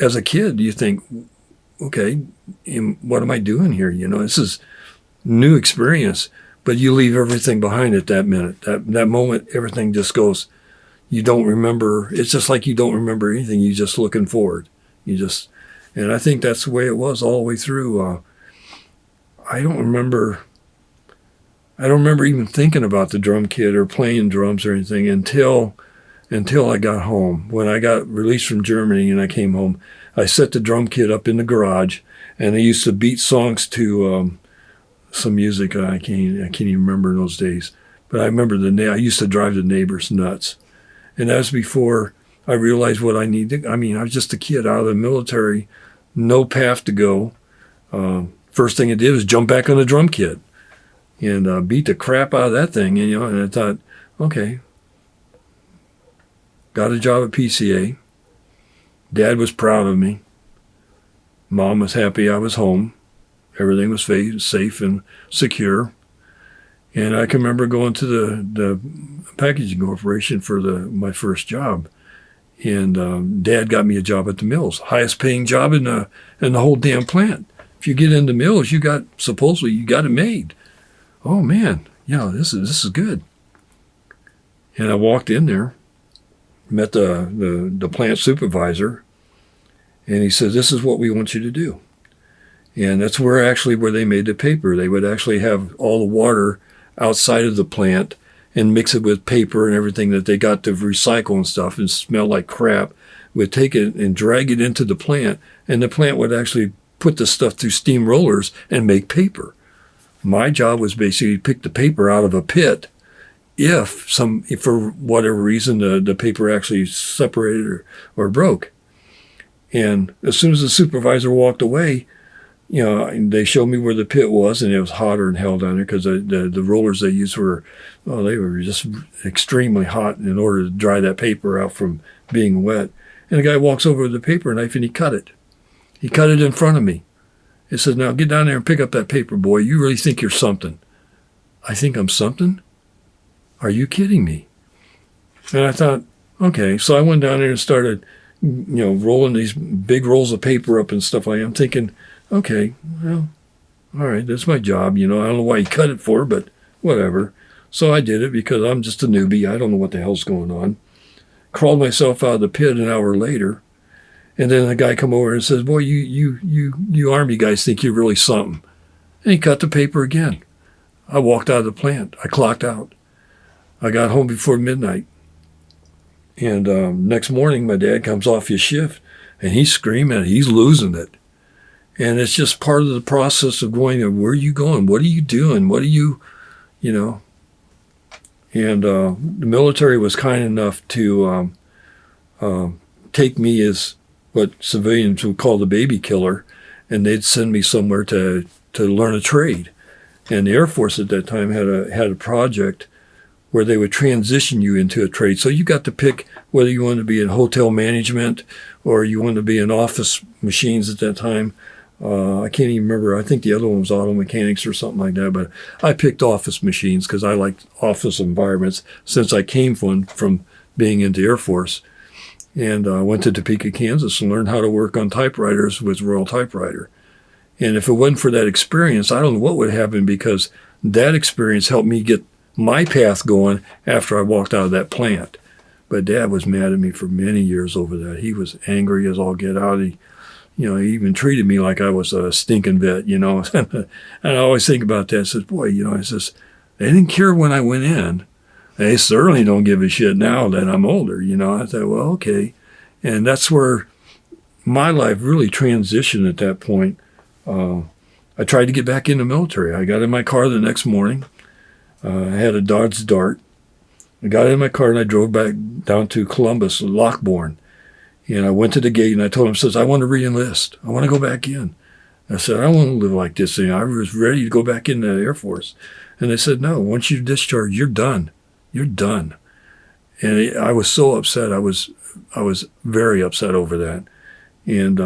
as a kid, you think, okay, what am I doing here? This is new experience, but you leave everything behind at that minute. That moment, everything just goes, you don't remember. It's just like you don't remember anything. You're just looking forward. And I think that's the way it was all the way through. I don't remember even thinking about the drum kit or playing drums or anything until I got home. When I got released from Germany and I came home, I set the drum kit up in the garage, and I used to beat songs to some music I can't even remember in those days. But I remember I used to drive the neighbors nuts. And that was before I realized what I needed. I was just a kid out of the military, no path to go. First thing I did was jump back on the drum kit and beat the crap out of that thing. And I thought, okay, got a job at PCA. Dad was proud of me. Mom was happy I was home. Everything was safe and secure. And I can remember going to the packaging corporation for my first job. And Dad got me a job at the mills, highest paying job in the whole damn plant. If you get into mills, supposedly you got it made. Oh man, this is good. And I walked in there, met the plant supervisor, and he said, "This is what we want you to do." And that's where they made the paper. They would actually have all the water outside of the plant and mix it with paper and everything that they got to recycle and stuff and smell like crap. Would take it and drag it into the plant, and the plant would actually put the stuff through steam rollers and make paper. My job was basically to pick the paper out of a pit if for whatever reason the paper actually separated or broke. And as soon as the supervisor walked away, they showed me where the pit was, and it was hotter than hell down there because the rollers they used they were just extremely hot in order to dry that paper out from being wet. And the guy walks over with the paper knife and he cut it. He cut it in front of me. He said, "Now get down there and pick up that paper, boy. You really think you're something." I think I'm something? Are you kidding me? And I thought, okay. So I went down there and started, rolling these big rolls of paper up and stuff like that. I'm thinking, okay, well, all right, that's my job. I don't know why he cut it for, but whatever. So I did it because I'm just a newbie. I don't know what the hell's going on. Crawled myself out of the pit an hour later. And then the guy come over and says, "Boy, you Army guys think you're really something." And he cut the paper again. I walked out of the plant. I clocked out. I got home before midnight. And next morning, my dad comes off his shift, and he's screaming. He's losing it. And it's just part of the process of going, where are you going? What are you doing? What are you, you know? And the military was kind enough to take me as what civilians would call the baby killer, and they'd send me somewhere to learn a trade. And the Air Force at that time had a project where they would transition you into a trade. So you got to pick whether you wanted to be in hotel management or you wanted to be in office machines at that time. I can't even remember. I think the other one was auto mechanics or something like that. But I picked office machines because I liked office environments since I came from being in the Air Force. And I went to Topeka, Kansas and learned how to work on typewriters with Royal Typewriter. And if it wasn't for that experience, I don't know what would happen, because that experience helped me get my path going after I walked out of that plant. But Dad was mad at me for many years over that. He was angry as all get out. He even treated me like I was a stinking vet, And I always think about that. I says, boy, I says, they didn't care when I went in. They certainly don't give a shit now that I'm older, I thought, well, okay. And that's where my life really transitioned at that point. I tried to get back in the military. I got in my car the next morning. I had a Dodge Dart. I got in my car and I drove back down to Columbus, Lockbourne. And I went to the gate and I told him, I want to re-enlist. I want to go back in. I said, I don't want to live like this. I was ready to go back in the Air Force. And they said, no, once you discharge, you're done. You're done. And I was so upset. I was very upset over that. And,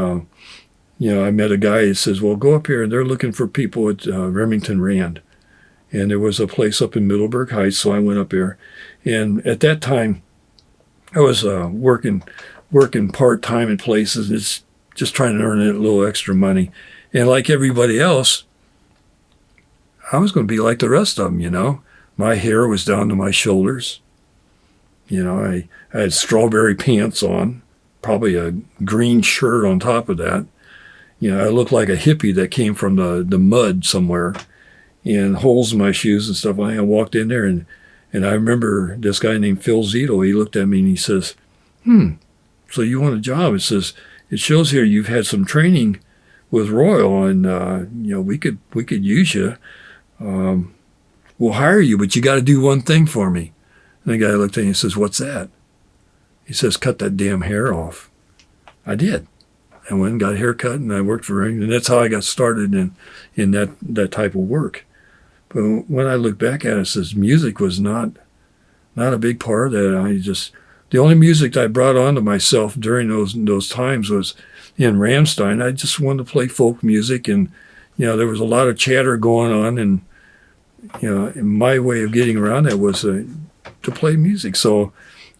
I met a guy who says, well, go up here. And they're looking for people at Remington Rand. And there was a place up in Middleburg Heights, so I went up there. And at that time, I was working part-time in places. It's just trying to earn a little extra money. And like everybody else, I was going to be like the rest of them, My hair was down to my shoulders. I had strawberry pants on, probably a green shirt on top of that. I looked like a hippie that came from the mud somewhere, and holes in my shoes and stuff. I walked in there, and I remember this guy named Phil Zito. He looked at me and he says, so you want a job? It says, it shows here you've had some training with Royal, and we could use you. We'll hire you, but you got to do one thing for me. And the guy looked at me and says, what's that? He says, cut that damn hair off. I did. I went and got a haircut, and I worked for him, and that's how I got started in that type of work. But when I look back at it, it says music was not a big part of that. The only music I brought onto myself during those times was in Rammstein. I just wanted to play folk music, and there was a lot of chatter going on, and and my way of getting around that was to play music. So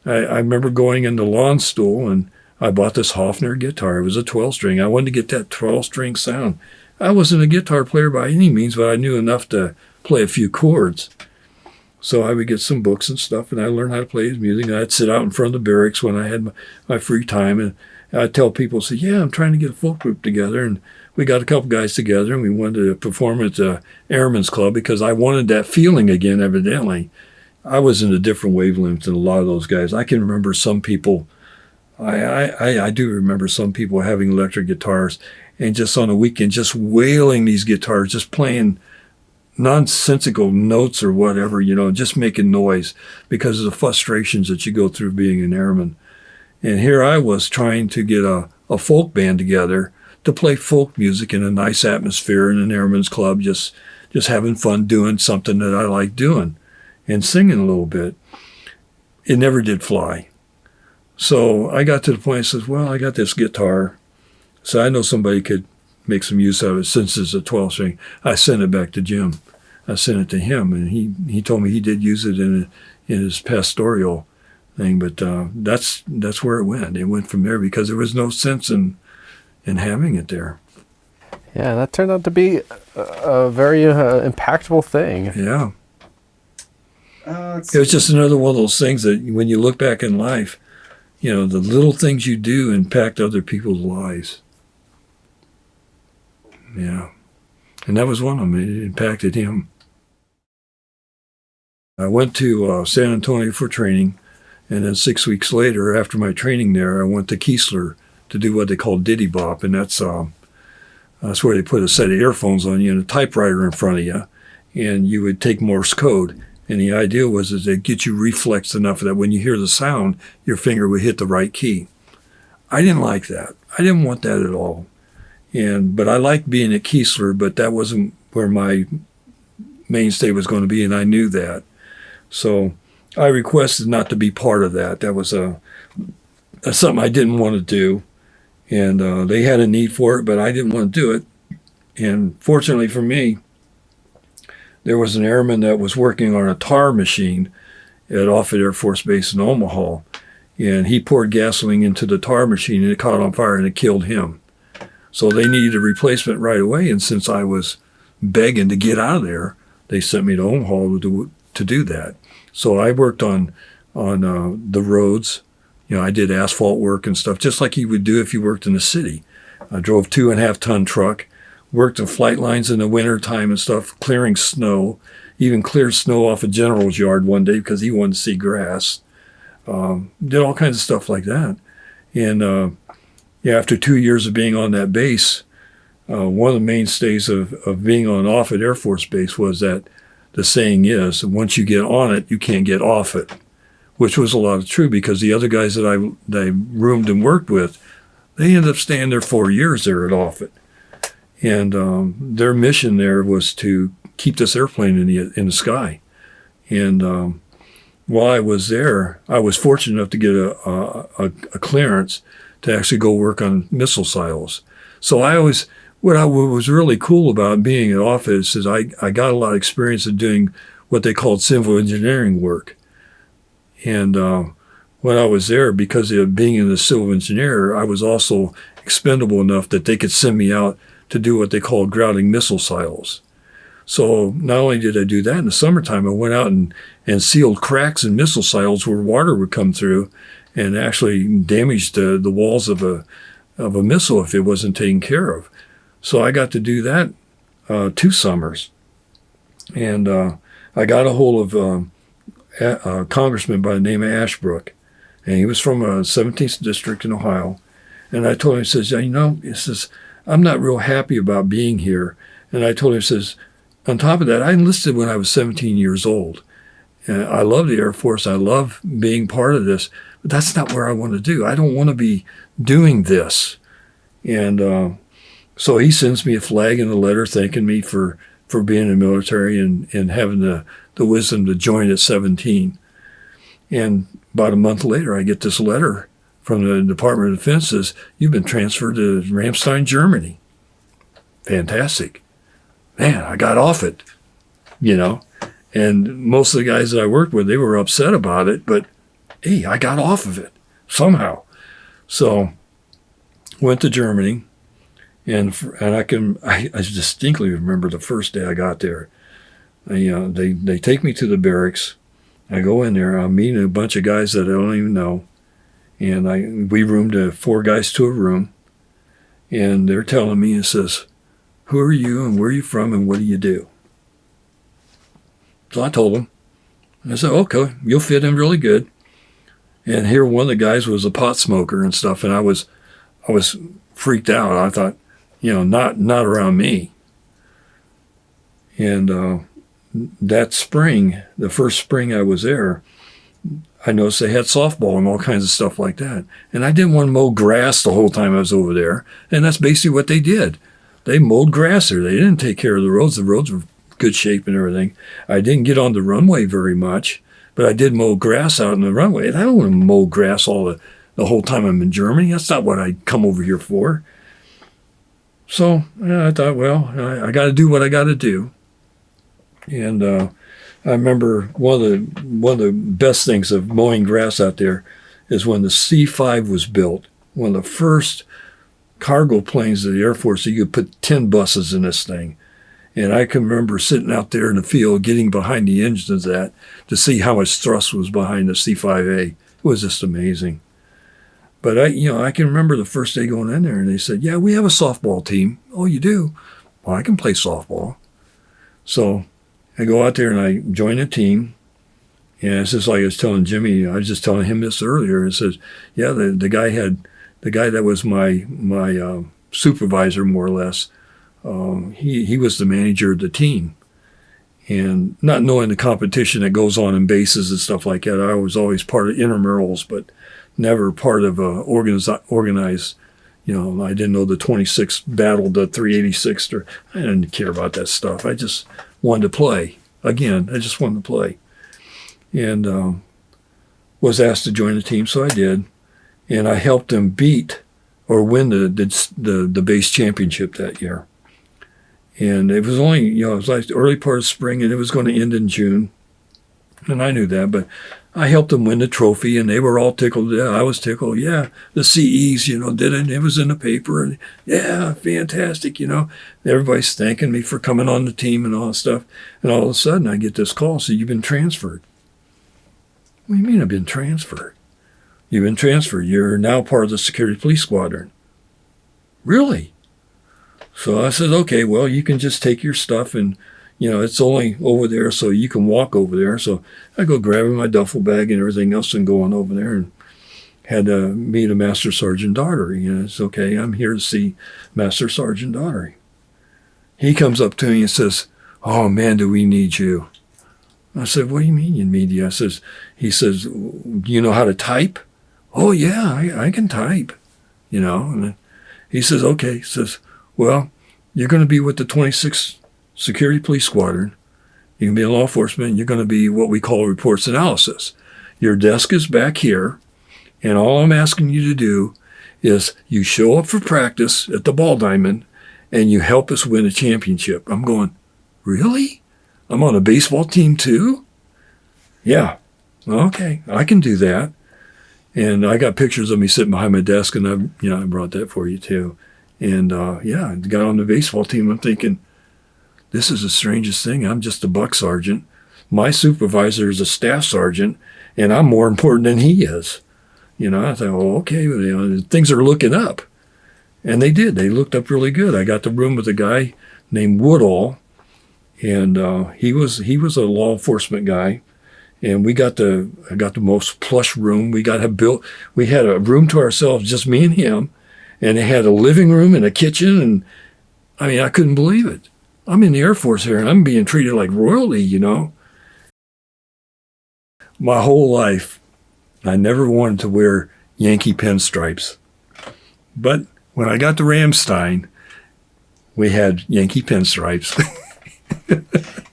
I remember going into lawn stool, and I bought this Hofner guitar. It was a 12-string. I wanted to get that 12-string sound. I wasn't a guitar player by any means, but I knew enough to play a few chords. So I would get some books and stuff, and I learned how to play his music. And I'd sit out in front of the barracks when I had my free time, and I'd tell people, say, yeah, I'm trying to get a folk group together. And we got a couple guys together, and we wanted to perform at the Airman's Club because I wanted that feeling again, evidently. I was in a different wavelength than a lot of those guys. I can remember some people, I do remember some people having electric guitars and just on a weekend just wailing these guitars, just playing nonsensical notes or whatever, just making noise because of the frustrations that you go through being an airman. And here I was trying to get a folk band together to play folk music in a nice atmosphere in an airman's club, just having fun doing something that I like doing and singing a little bit. It never did fly. So I got to the point, I said, well, I got this guitar, so I know somebody could make some use of it since it's a 12-string. I sent it back to Jim. I sent it to him, and he told me he did use it in his pastoral thing, but that's where it went. It went from there because there was no sense in having it there. Yeah, that turned out to be a very impactful thing. Yeah. It was just another one of those things that when you look back in life, the little things you do impact other people's lives. Yeah. And that was one of them. It impacted him. I went to San Antonio for training, And then 6 weeks later, after my training there, I went to Keesler to do what they call Diddy Bop, and that's where they put a set of earphones on you and a typewriter in front of you, and you would take Morse code. And the idea was is to get you reflexed enough that when you hear the sound, your finger would hit the right key. I didn't like that. I didn't want that at all. But I liked being at Keesler, but that wasn't where my mainstay was going to be, and I knew that. So I requested not to be part of that. That was something I didn't want to do. And they had a need for it, but I didn't want to do it. And fortunately for me, there was an airman that was working on a tar machine at Offutt Air Force Base in Omaha, and he poured gasoline into the tar machine, and it caught on fire, and it killed him. So they needed a replacement right away, and since I was begging to get out of there, they sent me to Omaha to do that. So I worked on the roads. I did asphalt work and stuff, just like you would do if you worked in the city. I drove 2.5-ton truck, worked in flight lines in the winter time and stuff, clearing snow, even cleared snow off a general's yard one day because he wanted to see grass. Did all kinds of stuff like that. And after 2 years of being on that base, one of the mainstays of being on Offutt Air Force Base was that the saying is, once you get on it, you can't get off it, which was a lot of true because the other guys that I roomed and worked with, they ended up staying there 4 years there at Offutt. And their mission there was to keep this airplane in the sky. And while I was there, I was fortunate enough to get a clearance to actually go work on missile silos. So what was really cool about being at Offutt is I got a lot of experience of doing what they called civil engineering work. And when I was there, because of being in the civil engineer, I was also expendable enough that they could send me out to do what they called grouting missile silos. So not only did I do that in the summertime, I went out and sealed cracks in missile silos where water would come through and actually damage the walls of a missile if it wasn't taken care of. So I got to do that 2 summers. And I got a hold of a congressman by the name of Ashbrook, and he was from 17th District in Ohio. And I told him, he says, I'm not real happy about being here. And I told him, he says, on top of that, I enlisted when I was 17 years old. And I love the Air Force. I love being part of this, but that's not where I want to do. I don't want to be doing this. And so he sends me a flag and a letter thanking me for being in the military and having the wisdom to join at 17. And about a month later, I get this letter from the Department of Defense says, you've been transferred to Ramstein, Germany. Fantastic. Man, I got off it, And most of the guys that I worked with, they were upset about it, but hey, I got off of it somehow. So went to Germany, and I distinctly remember the first day I got there. They take me to the barracks. I go in there. I'm meeting a bunch of guys that I don't even know. And we roomed 4 guys to a room. And they're telling me, it says, who are you and where are you from and what do you do? So I told them. I said, okay, you'll fit in really good. And here one of the guys was a pot smoker and stuff. And I was freaked out. I thought, not around me. And that spring, the first spring I was there, I noticed they had softball and all kinds of stuff like that. And I didn't want to mow grass the whole time I was over there. And that's basically what they did. They mowed grass there. They didn't take care of the roads. The roads were good shape and everything. I didn't get on the runway very much, but I did mow grass out on the runway. And I don't want to mow grass the whole time I'm in Germany. That's not what I come over here for. So I thought, well, I got to do what I got to do. And I remember one of the best things of mowing grass out there is when the C-5 was built, one of the first cargo planes of the Air Force, so you could put 10 buses in this thing. And I can remember sitting out there in the field, getting behind the engines of that to see how much thrust was behind the C-5A. It was just amazing. But I can remember the first day going in there, and they said, yeah, we have a softball team. Oh, you do? Well, I can play softball. So I go out there and I join a team, And it's just like I was telling Jimmy, I was just telling him this earlier. It says, yeah, the guy that was my supervisor, more or less, he was the manager of the team. And not knowing the competition that goes on in bases and stuff like that, I was always part of intramurals, but never part of organized, I didn't know the 26th battled the 386th, or I didn't care about that stuff. I just wanted to play. Again, I just wanted to play. And was asked to join the team, so I did. And I helped them beat or win the base championship that year. And it was only, it was like the early part of spring, and it was going to end in June. And I knew that, but I helped them win the trophy, and they were all tickled. Yeah, I was tickled. Yeah, the CEs, did it. It was in the paper. And yeah, fantastic, Everybody's thanking me for coming on the team and all that stuff. And all of a sudden, I get this call, so you've been transferred. What do you mean I've been transferred? You've been transferred. You're now part of the security police squadron. Really? So I said, okay, well, you can just take your stuff and, it's only over there, so you can walk over there. So I go grabbing my duffel bag and everything else and going over there and had to meet a Master Sergeant Daugherty. It's okay, I'm here to see Master Sergeant Daugherty. He comes up to me and says, oh, man, do we need you? I said, what do you mean you need you? He says, do you know how to type? Oh, yeah, I can type, And he says, okay. He says, well, you're going to be with the 26th Security Police Squadron. You can be in law enforcement. You're going to be what we call reports analysis. Your desk is back here, and all I'm asking you to do is you show up for practice at the Ball Diamond, and you help us win a championship. I'm going, really? I'm on a baseball team too? Yeah. Okay, I can do that. And I got pictures of me sitting behind my desk, and I brought that for you too. And I got on the baseball team. I'm thinking, this is the strangest thing. I'm just a buck sergeant. My supervisor is a staff sergeant, and I'm more important than he is. I thought, oh, okay, things are looking up. And they did. They looked up really good. I got the room with a guy named Woodall, and he was a law enforcement guy. And I got the most plush room. We had a room to ourselves, just me and him. And it had a living room and a kitchen, and I couldn't believe it. I'm in the Air Force here, and I'm being treated like royalty, My whole life, I never wanted to wear Yankee pinstripes. But when I got to Ramstein, we had Yankee pinstripes.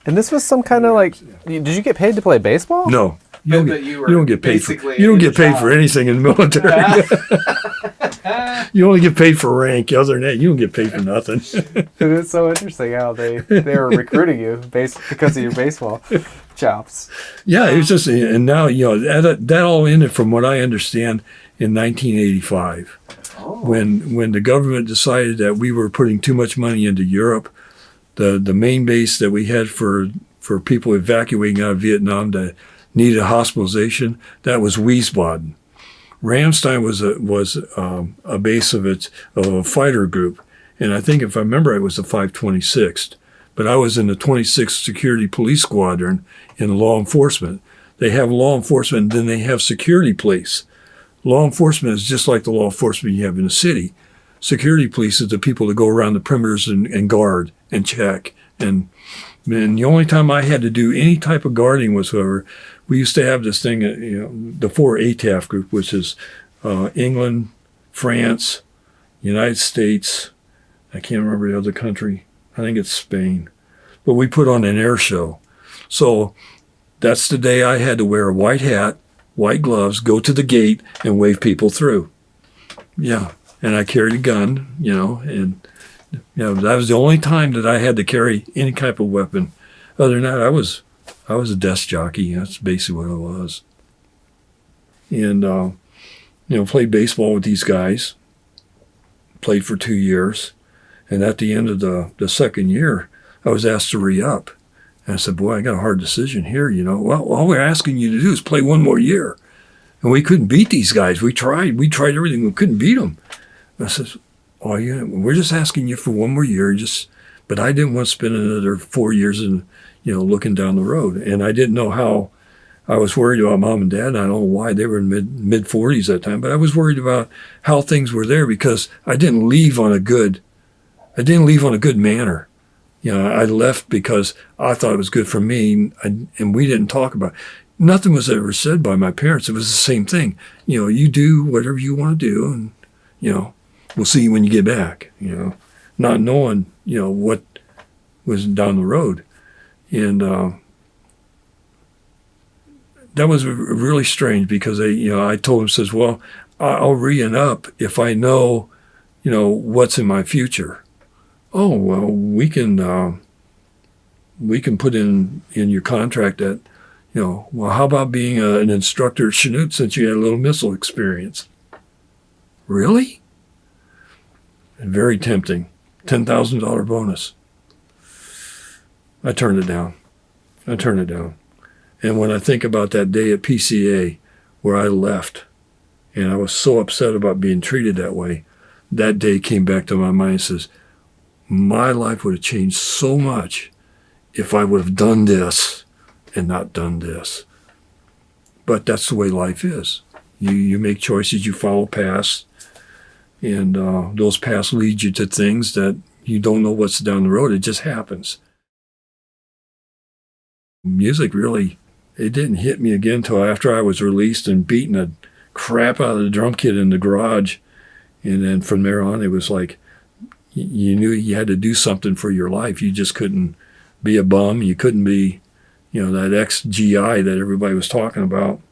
And this was some kind of did you get paid to play baseball? No. You don't get paid for anything in the military. You only get paid for rank. Other than that, you don't get paid for nothing. It's so interesting how they were recruiting you because of your baseball chops. Yeah, it was just, and now that all ended, from what I understand, in 1985, when the government decided that we were putting too much money into Europe. The main base that we had for people evacuating out of Vietnam that needed hospitalization, that was Wiesbaden. Ramstein was a base of a fighter group, and I think, if I remember, it was the 526th. But I was in the 26th Security Police Squadron in law enforcement. They have law enforcement, and then they have security police. Law enforcement is just like the law enforcement you have in the city. Security police is the people that go around the perimeters and guard and check. And the only time I had to do any type of guarding whatsoever, we used to have this thing, the 4 ATAF group, which is England, France, United States. I can't remember the other country. I think it's Spain. But we put on an air show. So that's the day I had to wear a white hat, white gloves, go to the gate, and wave people through. Yeah. And I carried a gun, and that was the only time that I had to carry any type of weapon. Other than that, I was a desk jockey. That's basically what I was. And played baseball with these guys. Played for 2 years, and at the end of the second year, I was asked to re-up. And I said, boy, I got a hard decision here. Well, all we're asking you to do is play one more year, and we couldn't beat these guys. We tried everything. We couldn't beat them. I said, oh, yeah, we're just asking you for one more year. But I didn't want to spend another 4 years looking down the road. And I didn't know I was worried about mom and dad. And I don't know why. They were in mid 40s at that time, but I was worried about how things were there because I didn't leave on a good manner. You know, I left because I thought it was good for me, and we didn't talk about it. Nothing was ever said by my parents. It was the same thing. You know, you do whatever you want to do, and, you know, we'll see you when you get back, you know, not knowing, you know, what was down the road. And that was really strange because I told him, says, well, I'll re-up if I know, you know, what's in my future. Oh, well, we can put in your contract that, you know, well, how about being an instructor at Chanute since you had a little missile experience? Really? And very tempting. $10,000 bonus. I turned it down. And when I think about that day at PCA where I left, and I was so upset about being treated that way, that day came back to my mind and says, my life would have changed so much if I would have done this and not done this. But that's the way life is. You make choices, you follow paths, and those paths lead you to things that you don't know what's down the road. It just happens. Music really, it didn't hit me again until after I was released and beating the crap out of the drum kit in the garage. And then from there on, it was like, you knew you had to do something for your life. You just couldn't be a bum. You couldn't be, you know, that ex-GI that everybody was talking about.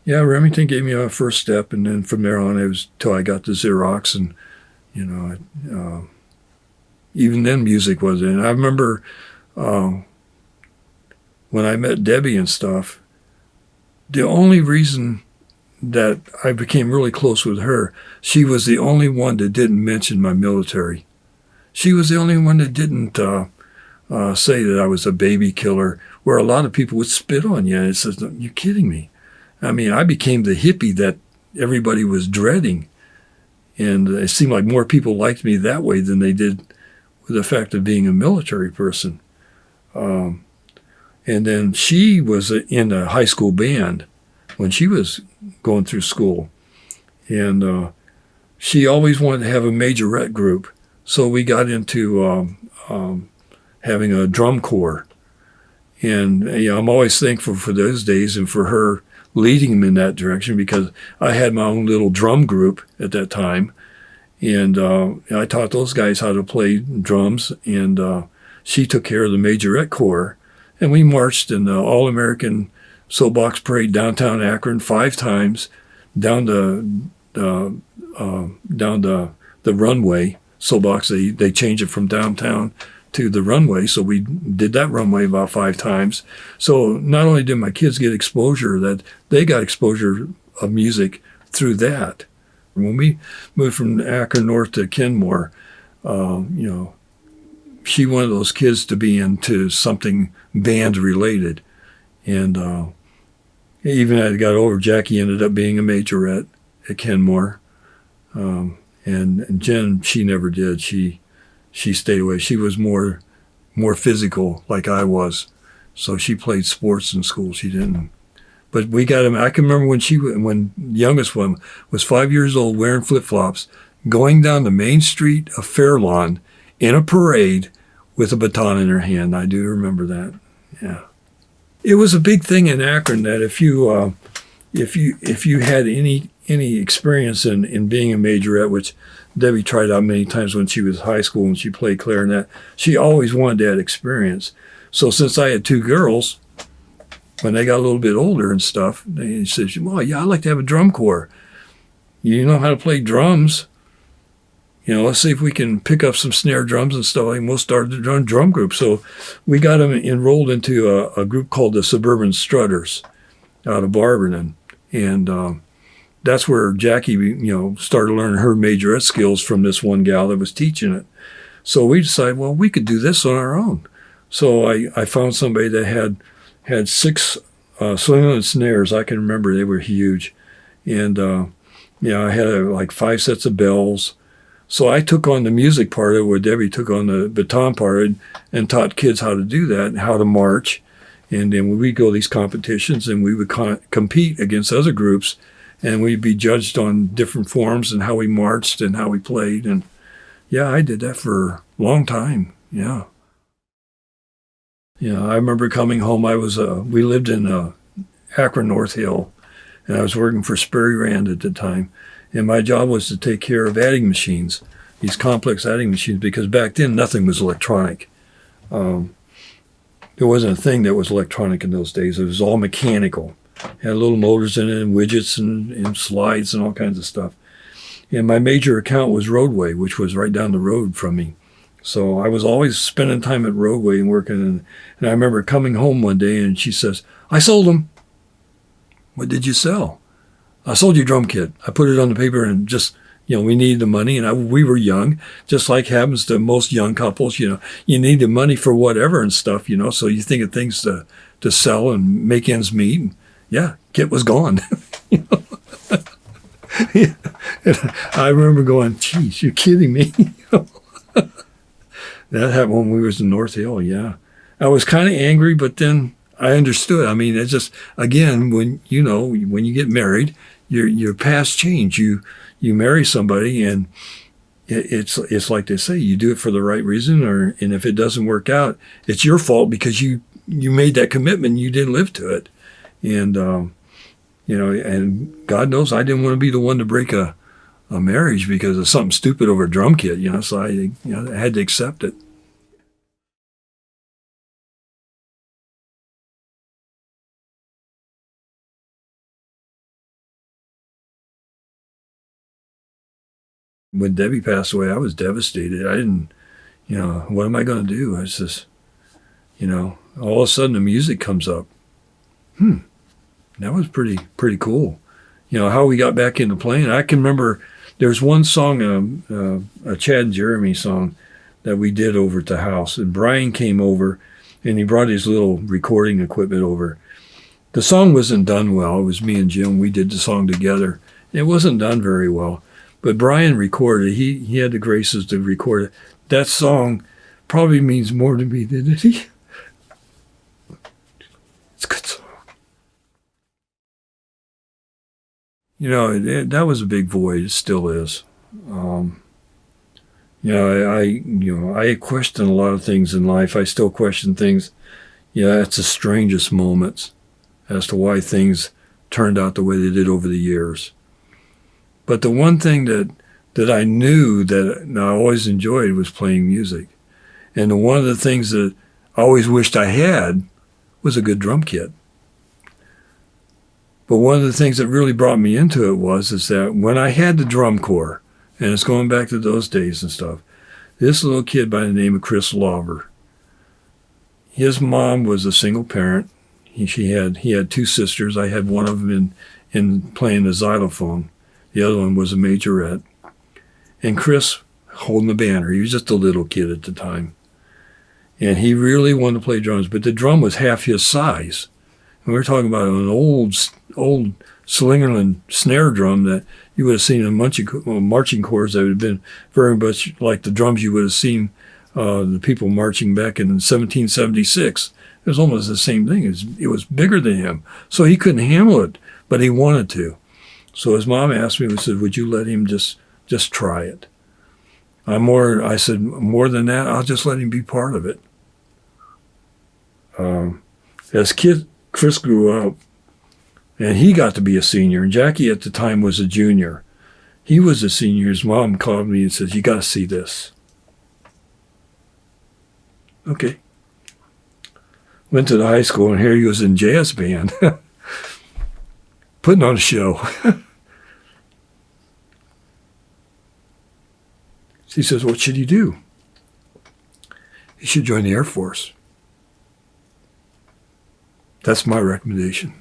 Remington gave me a first step, and then from there on, it was till I got to Xerox, and, you know, even then music was in. I remember when I met Debbie and stuff, the only reason that I became really close with her, she was the only one that didn't mention my military. She was the only one that didn't say that I was a baby killer, where a lot of people would spit on you. And it says, you're kidding me. I mean, I became the hippie that everybody was dreading. And it seemed like more people liked me that way than they did with the fact of being a military person. And then she was in a high school band when she was going through school. And she always wanted to have a majorette group. So we got into having a drum corps. And you know, I'm always thankful for those days and for her leading them in that direction, because I had my own little drum group at that time. And I taught those guys how to play drums, and she took care of the majorette corps. And we marched in the All-American Soapbox Parade downtown Akron 5 times, down the runway. Soapbox, they changed it from downtown to the runway, so we did that runway about 5 times. So not only did my kids get exposure, that they got exposure of music through that. When we moved from Akron north to Kenmore, you know, she wanted those kids to be into something band related. And even as I got older, Jackie ended up being a majorette at Kenmore. And Jen, she never did. She stayed away. She was more physical, like I was. So she played sports in school. She didn't. But we got him. I can remember when the youngest one was 5 years old, wearing flip-flops, going down the main street of Fairlawn in a parade with a baton in her hand. I do remember that. Yeah. It was a big thing in Akron that if you had any experience in being a majorette, which Debbie tried out many times when she was in high school and she played clarinet, she always wanted that experience. So since I had 2 girls, when they got a little bit older and stuff, they said, well, yeah, I'd like to have a drum corps. You know how to play drums. You know, let's see if we can pick up some snare drums and stuff, and we'll start the drum group. So we got them enrolled into a group called the Suburban Strutters out of Barberton. And that's where Jackie, you know, started learning her majorette skills from this one gal that was teaching it. So we decided, well, we could do this on our own. So I found somebody that had 6 swing snares. I can remember they were huge. And, I had like 5 sets of bells. So I took on the music part of it, where Debbie took on the baton part and taught kids how to do that and how to march. And then we'd go to these competitions and we would compete against other groups, and we'd be judged on different forms and how we marched and how we played. And yeah, I did that for a long time. Yeah. Yeah, I remember coming home. We lived in Akron, North Hill, and I was working for Sperry Rand at the time. And my job was to take care of adding machines, these complex adding machines, because back then nothing was electronic. There wasn't a thing that was electronic in those days. It was all mechanical. It had little motors in it and widgets and slides and all kinds of stuff. And my major account was Roadway, which was right down the road from me. So I was always spending time at Roadway and working. And I remember coming home one day and she says, "I sold them." "What did you sell?" "I sold your drum kit. I put it on the paper and just, we needed the money, and we were young, just like happens to most young couples. You need the money for whatever and stuff, so you think of things to sell and make ends meet. And yeah, kit was gone. Yeah. And I remember going, "Geez, you're kidding me." That happened when we was in North Hill, yeah. I was kind of angry, but then I understood. I mean, it's just, again, when you get married, your past change. You marry somebody, and it's like they say, you do it for the right reason, and if it doesn't work out, it's your fault because you made that commitment, you didn't live to it, and and God knows I didn't want to be the one to break a marriage because of something stupid over a drum kit, so I had to accept it. When Debbie passed away, I was devastated. I didn't, what am I going to do? I was just, all of a sudden the music comes up. That was pretty cool. How we got back into playing. I can remember there's one song, a Chad and Jeremy song that we did over at the house. And Brian came over and he brought his little recording equipment over. The song wasn't done well. It was me and Jim. We did the song together. It wasn't done very well. But Brian recorded. He had the graces to record it. That song probably means more to me than it. It's a good song. That was a big void. It still is. I question a lot of things in life. I still question things. It's the strangest moments as to why things turned out the way they did over the years. But the one thing that I knew that I always enjoyed was playing music. And one of the things that I always wished I had was a good drum kit. But one of the things that really brought me into it is that when I had the drum corps, and it's going back to those days and stuff, this little kid by the name of Chris Lauber, his mom was a single parent. He had two sisters. I had one of them in playing the xylophone. The other one was a majorette. And Chris holding the banner. He was just a little kid at the time. And he really wanted to play drums, but the drum was half his size. And we were talking about an old Slingerland snare drum that you would have seen in marching corps that would have been very much like the drums you would have seen the people marching back in 1776. It was almost the same thing. It was bigger than him. So he couldn't handle it, but he wanted to. So his mom asked me, said, "Would you let him just try it?" I said, "More than that, I'll just let him be part of it." As Chris grew up, and he got to be a senior, and Jackie at the time was a junior. He was a senior. His mom called me and said, "You got to see this." Okay. Went to the high school, and here he was in jazz band, putting on a show. He says, "What should he do?" "He should join the Air Force." That's my recommendation.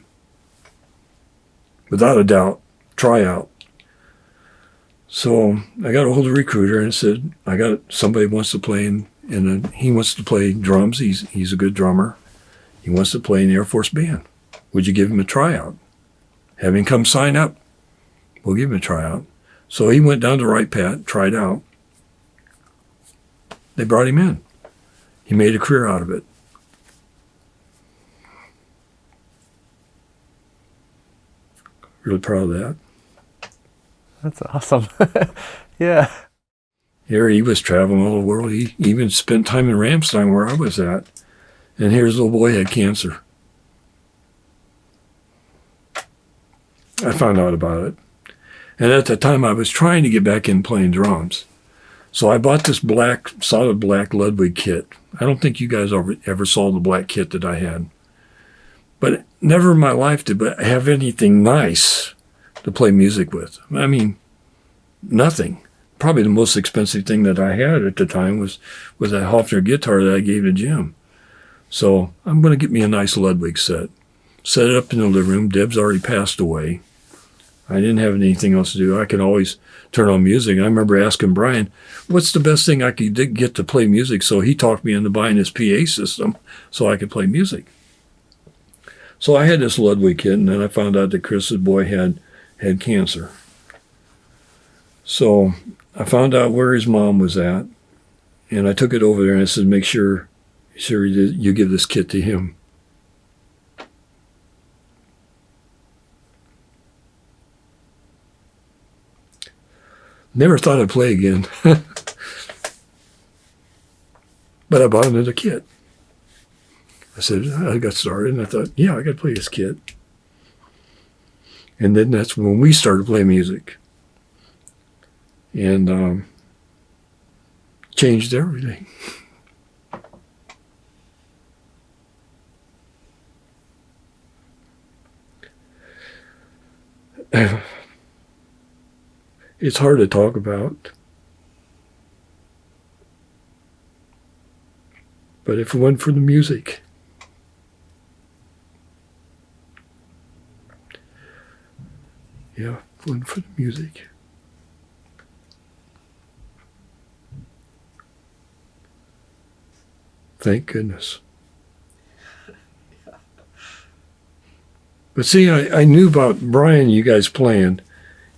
Without a doubt, try out. So I got a hold of a recruiter and said, "I got somebody who wants to play and he wants to play drums. He's a good drummer. He wants to play in the Air Force band. Would you give him a tryout? Have him come sign up. We'll give him a tryout." So he went down to Wright Pat, tried out. They brought him in. He made a career out of it. really proud of that. That's awesome. Yeah. Here he was traveling all the world. He even spent time in Ramstein where I was at. And here's the little boy had cancer. I found out about it. And at the time I was trying to get back in playing drums. So I bought this solid black Ludwig kit. I don't think you guys ever saw the black kit that I had. But never in my life did I have anything nice to play music with. I mean, nothing. Probably the most expensive thing that I had at the time was that Hofner guitar that I gave to Jim. So I'm going to get me a nice Ludwig set. Set it up in the living room. Deb's already passed away. I didn't have anything else to do. I could always turn on music. I remember asking Brian, what's the best thing I could get to play music? So he talked me into buying this PA system so I could play music. So I had this Ludwig kit, and then I found out that Chris's boy had cancer. So I found out where his mom was at, and I took it over there and I said, make sure you give this kit to him. Never thought I'd play again. But I bought another kit. I said, I got started and I thought, yeah, I got to play this kit. And then that's when we started playing music. And changed everything. It's hard to talk about. But if it wasn't for the music, yeah, if it wasn't for the music. Thank goodness. But see, I knew about Brian, you guys playing,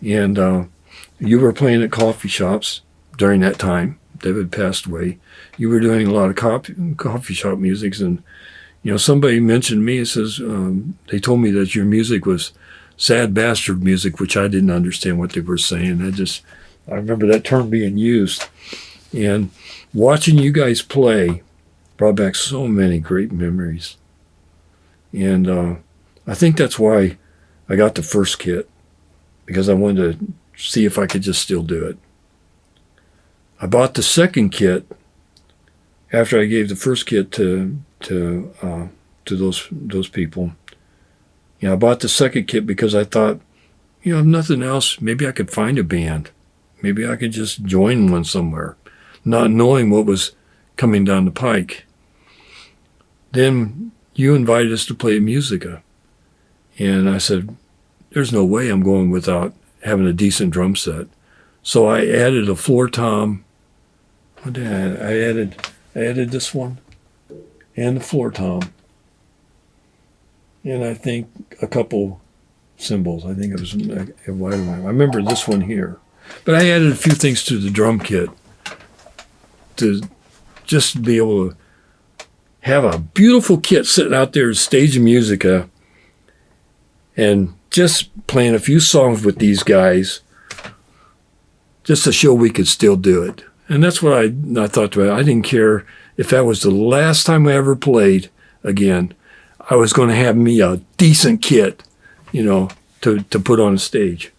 and you were playing at coffee shops during that time. David passed away. You were doing a lot of coffee shop music, and somebody mentioned me. It says they told me that your music was sad bastard music, which I didn't understand what they were saying. I remember that term being used, and watching you guys play brought back so many great memories. And I think that's why I got the first kit, because I wanted to see if I could just still do it. I bought the second kit after I gave the first kit to those people. I bought the second kit because I thought, if nothing else, maybe I could find a band. Maybe I could just join one somewhere, not knowing what was coming down the pike. Then you invited us to play at Musica. And I said, there's no way I'm going without having a decent drum set. So I added a floor tom. What did I add? I added this one and the floor tom. And I think a couple cymbals. I think it was a wide one. I remember this one here. But I added a few things to the drum kit to just be able to have a beautiful kit sitting out there staging Musica and just playing a few songs with these guys just to show we could still do it. And that's what I thought about. I didn't care if that was the last time I ever played again. I was going to have me a decent kit, to put on a stage.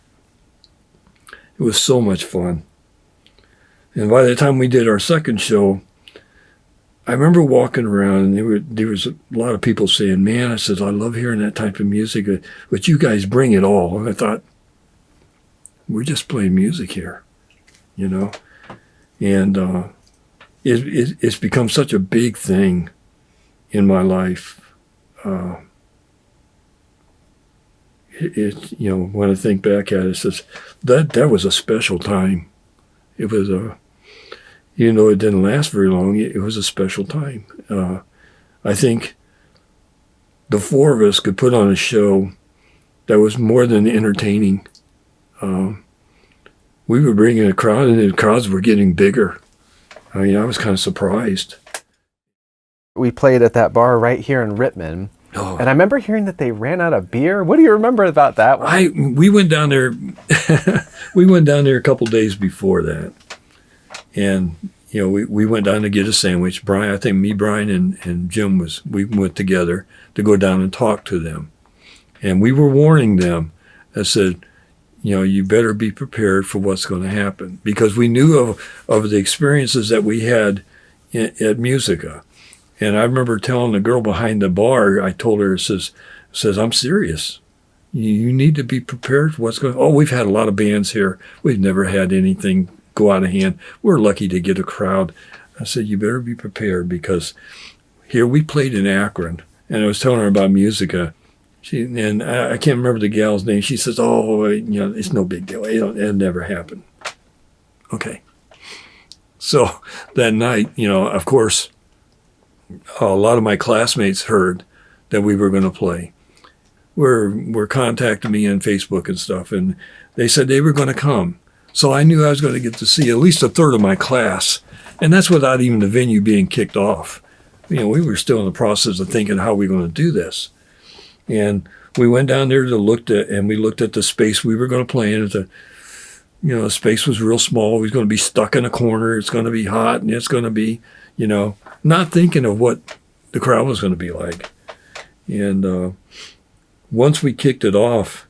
It was so much fun. And by the time we did our second show, I remember walking around and there was a lot of people saying, man, I said, I love hearing that type of music, but you guys bring it all. And I thought, we're just playing music here, And it's become such a big thing in my life. When I think back at it, it's just, that was a special time. It was even though it didn't last very long, it was a special time. I think the four of us could put on a show that was more than entertaining. We were bringing a crowd, and the crowds were getting bigger. I was kind of surprised. We played at that bar right here in Rittman. And I remember hearing that they ran out of beer. What do you remember about that one? We went down there. We went down there a couple days before that, and we went down to get a sandwich. Brian, I think me, Brian, and Jim we went together to go down and talk to them, and we were warning them. I said, you better be prepared for what's going to happen, because we knew of the experiences that we had at Musica. And I remember telling the girl behind the bar, I told her, says I'm serious. You need to be prepared for what's going on. Oh, we've had a lot of bands here. We've never had anything go out of hand. We're lucky to get a crowd. I said, you better be prepared, because here we played in Akron, and I was telling her about Musica. And I can't remember the gal's name. She says, oh, it's no big deal. It'll never happen. Okay. So that night, of course, a lot of my classmates heard that we were going to play. Were contacting me on Facebook and stuff, and they said they were going to come. So I knew I was going to get to see at least a third of my class, and that's without even the venue being kicked off. We were still in the process of thinking how we were going to do this. And we went down there we looked at the space we were going to play in. The space was real small. We was going to be stuck in a corner. It's going to be hot, and it's going to be, not thinking of what the crowd was going to be like. And once we kicked it off,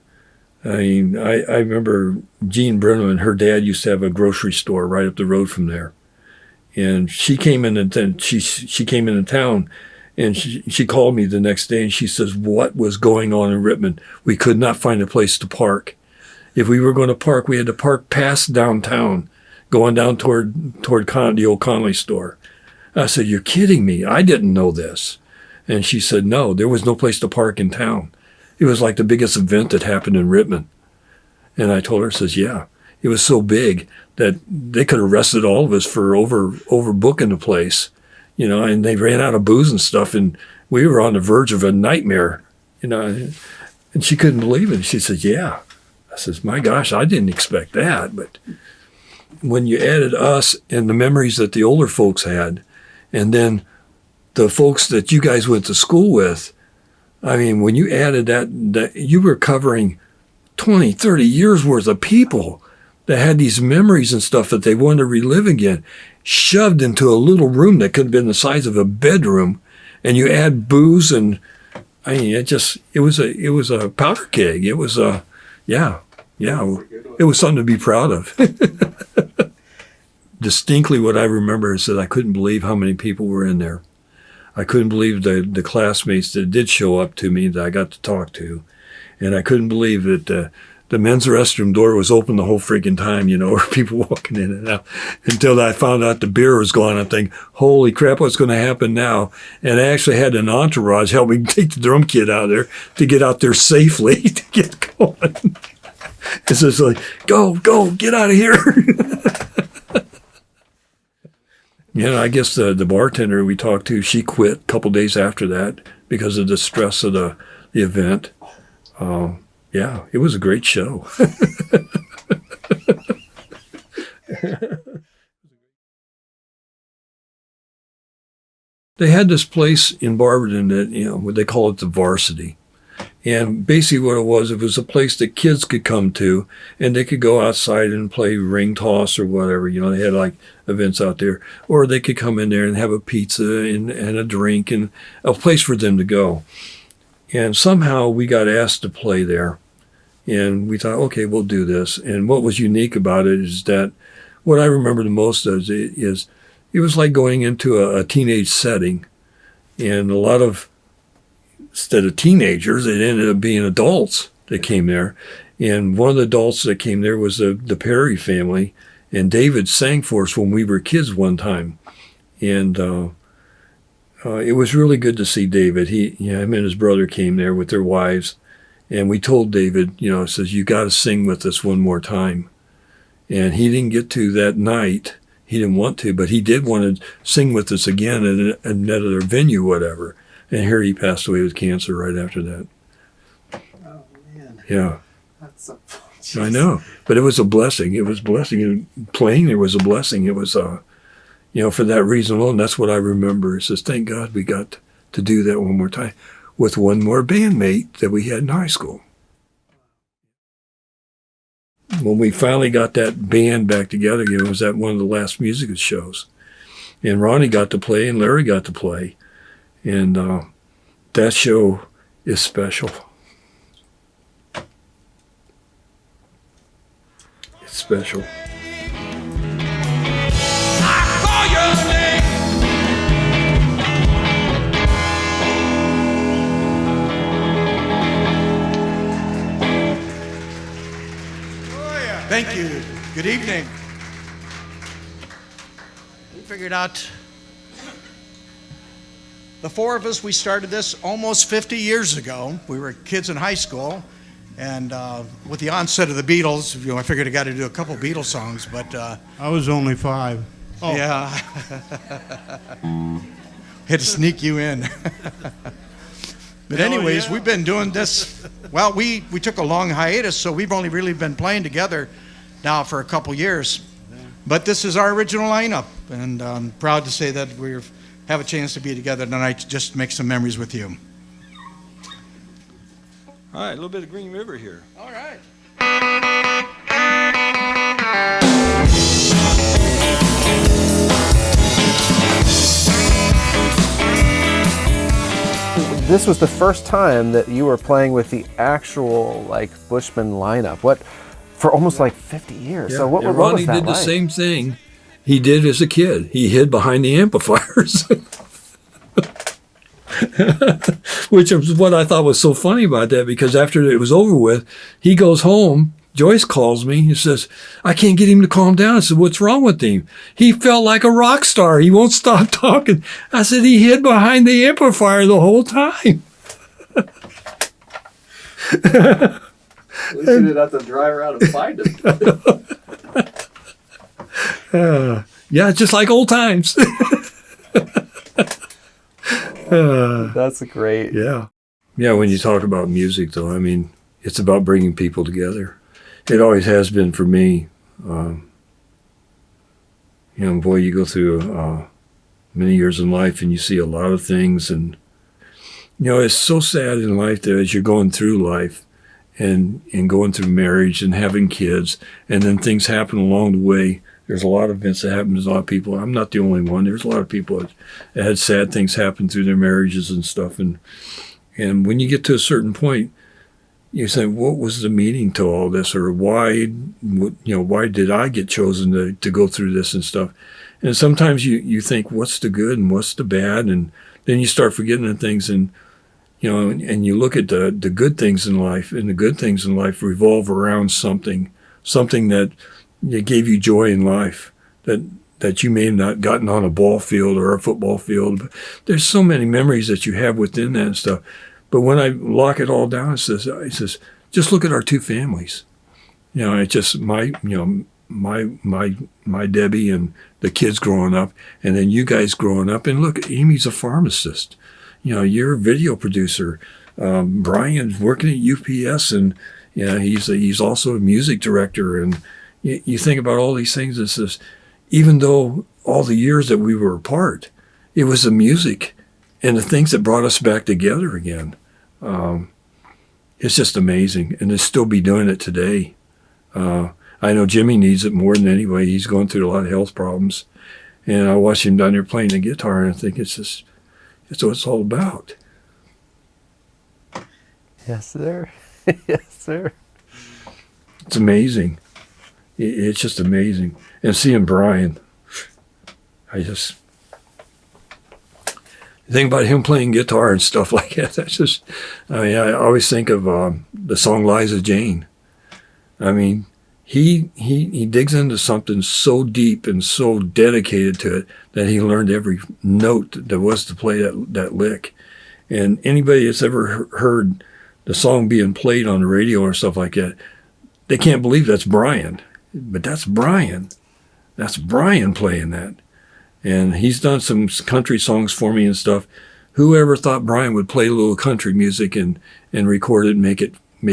I remember Jean Brennan, her dad used to have a grocery store right up the road from there. And she came she came into town, and she called me the next day, and she says, what was going on in Rittman? We could not find a place to park. If we were going to park, we had to park past downtown, going down toward the old Conley store. I said, you're kidding me. I didn't know this. And she said, no, there was no place to park in town. It was like the biggest event that happened in Rittman. And I told her, says, yeah, it was so big that they could have arrested all of us for overbooking the place, and they ran out of booze and stuff, and we were on the verge of a nightmare, and she couldn't believe it. She said, yeah. I says, my gosh, I didn't expect that. But when you added us and the memories that the older folks had, and then the folks that you guys went to school with, I mean, when you added that you were covering 20, 30 years worth of people that had these memories and stuff that they wanted to relive again, shoved into a little room that could have been the size of a bedroom, and you add booze, and I mean, it was a powder keg. It was it was something to be proud of. Distinctly, what I remember is that I couldn't believe how many people were in there. I couldn't believe the classmates that did show up to me that I got to talk to. And I couldn't believe that the men's restroom door was open the whole freaking time, or people walking in and out. Until I found out the beer was gone, I'm thinking, holy crap, what's going to happen now? And I actually had an entourage help me take the drum kit out of there to get out there safely to get going. It's just like, go, get out of here. I guess the bartender we talked to, she quit a couple days after that because of the stress of the event. It was a great show. They had this place in Barberton that, what they call it the Varsity. And basically what it was a place that kids could come to, and they could go outside and play ring toss or whatever. They had like events out there. Or they could come in there and have a pizza and a drink, and a place for them to go. And somehow we got asked to play there. And we thought, okay, we'll do this. And what was unique about it is that what I remember the most is it was like going into a teenage setting. And a lot of, instead of teenagers, it ended up being adults that came there. And one of the adults that came there was the Perry family. And David sang for us when we were kids one time. And it was really good to see David. Him and his brother came there with their wives. And we told David, says, you got to sing with us one more time. And he didn't get to that night. He didn't want to, but he did want to sing with us again at another venue, whatever. And here he passed away with cancer right after that. Oh, man. Yeah. That's a... I know. But it was a blessing. It was a blessing. Playing there was a blessing. It was, for that reason alone, that's what I remember. It says, thank God we got to do that one more time. with one more bandmate that we had in high school. When we finally got that band back together again, it was at one of the last musical shows. And Ronnie got to play and Larry got to play. And that show is special. It's special. Thank you. Good evening. We figured out, the four of us, we started this almost 50 years ago. We were kids in high school, and with the onset of the Beatles, I figured I got to do a couple Beatles songs, but... I was only 5. Oh. Yeah. Had to sneak you in. But anyways, yeah. We've been doing this, well, we took a long hiatus, so we've only really been playing together now for a couple years. But this is our original lineup, and I'm proud to say that we have a chance to be together tonight to just make some memories with you. All right, a little bit of Green River here. All right. This was the first time that you were playing with the actual like Bushmen lineup. What, for almost like 50 years. Yeah. So what And was Ronnie that did the like? same thing he did as a kid. He hid behind the amplifiers. Which is what I thought was so funny about that, because after it was over with, he goes home. Joyce calls me and says, I can't get him to calm down. I said, what's wrong with him? He felt like a rock star. He won't stop talking. I said, he hid behind the amplifier the whole time. At least you didn't have to drive around and find him. Yeah, just like old times. That's great. Yeah. Yeah, when you talk about music, though, I mean, it's about bringing people together. It always has been for me. Boy, you go through many years in life and you see a lot of things. And, it's so sad in life that as you're going through life and going through marriage and having kids, and then things happen along the way. There's a lot of events that happen to a lot of people. I'm not the only one. There's a lot of people that had sad things happen through their marriages and stuff. And when you get to a certain point, you say, what was the meaning to all this? Or why did I get chosen to go through this and stuff? And sometimes you think, what's the good and what's the bad? And then you start forgetting the things, and you look at the good things in life, and the good things in life revolve around something that gave you joy in life, that you may have not gotten on a ball field or a football field. But there's so many memories that you have within that and stuff. But when I lock it all down, it says, just look at our two families. It's just my Debbie and the kids growing up, and then you guys growing up. And look, Amy's a pharmacist. You're a video producer. Brian's working at UPS, and he's also a music director. And you think about all these things. It says, even though all the years that we were apart, it was the music and the things that brought us back together again. It's just amazing, and to still be doing it today. I know Jimmy needs it more than anybody. He's going through a lot of health problems, and I watch him down there playing the guitar, and I think it's what it's all about. Yes, sir. Yes, sir. It's amazing. It's just amazing. And seeing Brian, think about him playing guitar and stuff like that. That's just, I always think of the song Liza Jane. I mean, he digs into something so deep and so dedicated to it that he learned every note there was to play that lick. And anybody that's ever heard the song being played on the radio or stuff like that, they can't believe that's Brian. But that's Brian. That's Brian playing that. And he's done some country songs for me and stuff. Whoever thought Brian would play a little country music and record it and make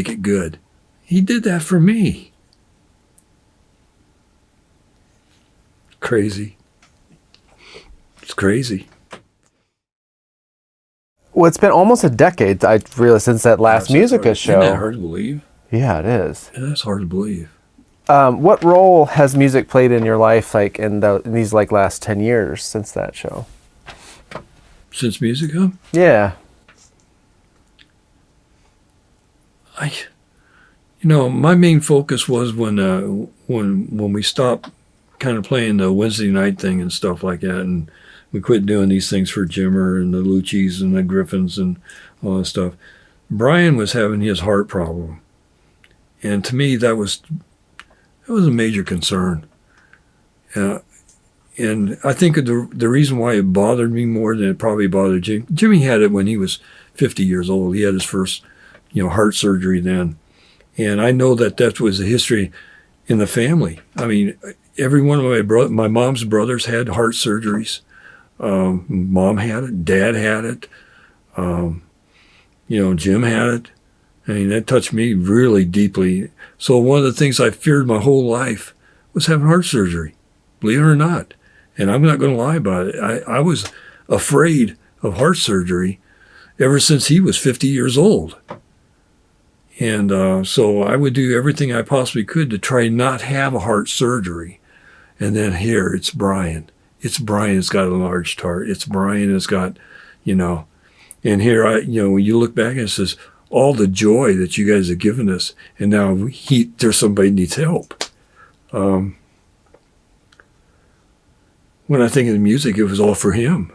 it good? He did that for me. Crazy. It's crazy. Well, it's been almost a decade, I realized, since that last Musica show. Isn't that hard to believe? Yeah, it is. Yeah, that's hard to believe. What role has music played in your life, like in these like last 10 years since that show? Since Musica? Yeah. My main focus was when we stopped kind of playing the Wednesday night thing and stuff like that, and we quit doing these things for Jimmer and the Lucci's and the Griffins and all that stuff. Brian was having his heart problem, and to me that was a major concern. And I think the reason why it bothered me more than it probably bothered Jimmy. Jimmy had it when he was 50 years old. He had his first, heart surgery then. And I know that was a history in the family. I mean, every one of my mom's brothers had heart surgeries. Mom had it, Dad had it, Jim had it. I mean, that touched me really deeply. So one of the things I feared my whole life was having heart surgery, believe it or not. And I'm not going to lie about it. I was afraid of heart surgery ever since he was 50 years old. And so I would do everything I possibly could to try not have a heart surgery. And then here, it's Brian. It's Brian that's got an enlarged heart. It's Brian that's got, and here, when you look back and it says, all the joy that you guys have given us, and now there's somebody who needs help. When I think of the music, it was all for him.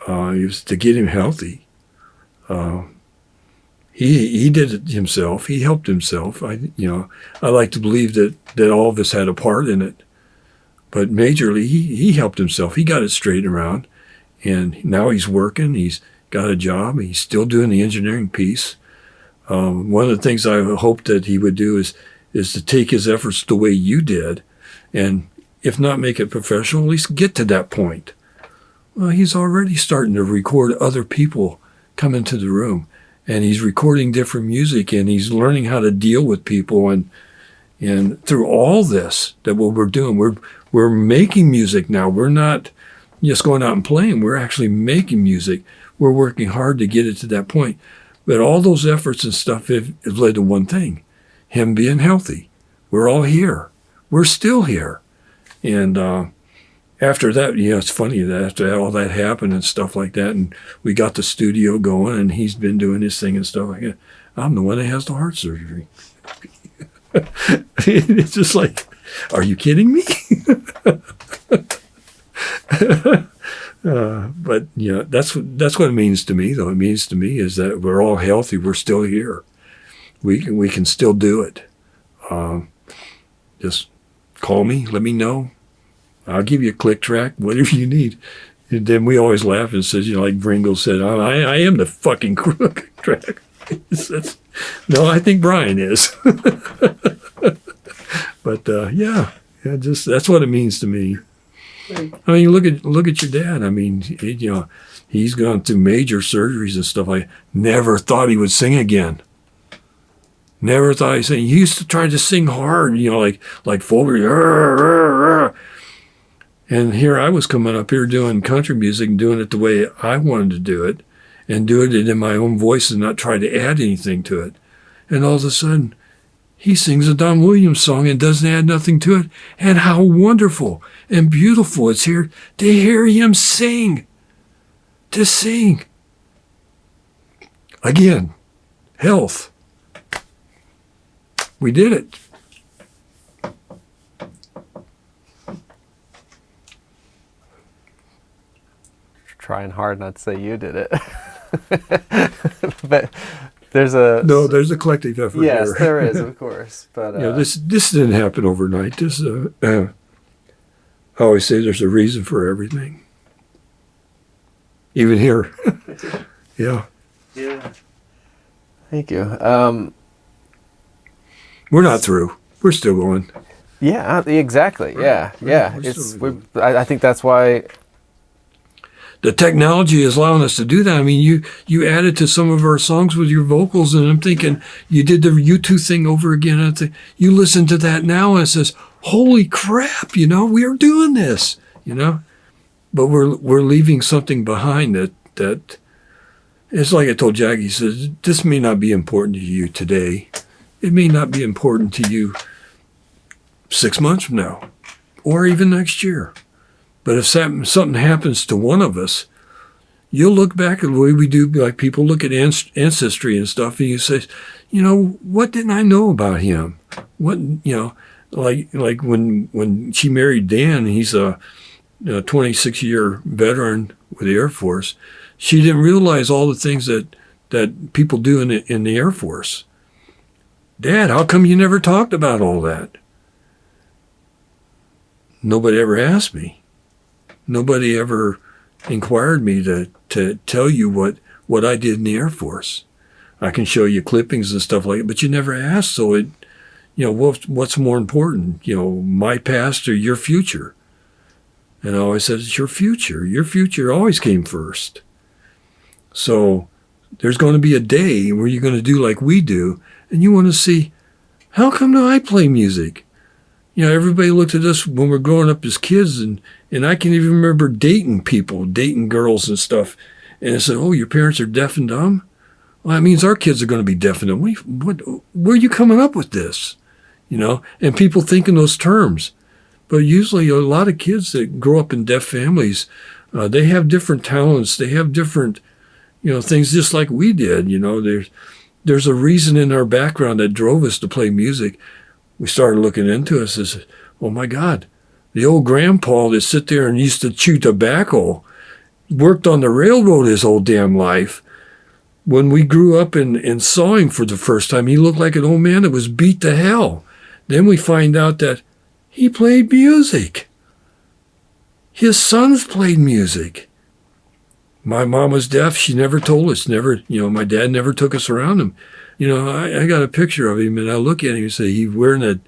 It was to get him healthy. He did it himself. He helped himself. I like to believe that all of us had a part in it. But majorly, he helped himself. He got it straightened around, and now he's working. He's got a job. He's still doing the engineering piece. One of the things I hope that he would do is to take his efforts the way you did, and if not make it professional, at least get to that point. Well, he's already starting to record other people come into the room, and he's recording different music, and he's learning how to deal with people, and through all this, that what we're doing, we're making music now. We're not just going out and playing. We're actually making music. We're working hard to get it to that point. But all those efforts and stuff have led to one thing, him being healthy. We're all here. We're still here. And after that, it's funny that after all that happened and stuff like that, and we got the studio going, and he's been doing his thing and stuff like that, I'm the one that has the heart surgery. It's just like, are you kidding me? But that's what it means to me, though. It means to me is that we're all healthy. We're still here. We can still do it. Just call me. Let me know. I'll give you a click track, whatever you need. And then we always laugh and says, like Ringo said, I am the fucking click track. No, I think Brian is. But just that's what it means to me. I mean, look at your dad. I mean, he's gone through major surgeries and stuff. I never thought he would sing again. Never thought he'd sing. He used to try to sing hard, like Foley. And here I was coming up here doing country music and doing it the way I wanted to do it, and doing it in my own voice and not try to add anything to it. And all of a sudden, he sings a Don Williams song and doesn't add nothing to it. And how wonderful and beautiful it's here to hear him sing. To sing. Again, health. We did it. Trying hard not to say you did it. But there's a collective effort. Yes, here. there is, of course. But this didn't happen overnight. I always say there's a reason for everything. Even here. Yeah. Yeah. Thank you. We're not through. We're still going. Yeah, exactly. Yeah, yeah. I think that's why. The technology is allowing us to do that. I mean, you added to some of our songs with your vocals, and I'm thinking you did the U2 thing over again. And I think you listen to that now, and it says, "Holy crap! We are doing this." But we're leaving something behind that, It's like I told Jackie, he says, this may not be important to you today. It may not be important to you 6 months from now or even next year. But if something happens to one of us, you'll look back at the way we do, like people look at ancestry and stuff, and you say, what didn't I know about him? What, like when she married Dan, he's a 26-year veteran with the Air Force. She didn't realize all the things that people do in the Air Force. Dad, how come you never talked about all that? Nobody ever asked me. Nobody ever inquired me to tell you what I did in the Air Force. I can show you clippings and stuff like that, but you never asked. So what's more important, my past or your future? And I always said, it's your future. Your future always came first. So there's going to be a day where you're going to do like we do, and you want to see, how come do I play music? Everybody looked at us when we're growing up as kids, and I can even remember dating girls and stuff. And I said, oh, your parents are deaf and dumb? Well, that means our kids are going to be deaf and dumb. Where are you coming up with this? And people think in those terms. But usually a lot of kids that grow up in deaf families, they have different talents. They have different, things just like we did. There's a reason in our background that drove us to play music. We started looking into us as, oh my God, the old grandpa that sit there and used to chew tobacco worked on the railroad his whole damn life. When we grew up and saw him for the first time, he looked like an old man that was beat to hell. Then we find out that he played music. His sons played music. My mom was deaf. She never told us. My dad never took us around him. I got a picture of him, and I look at him and say, he's wearing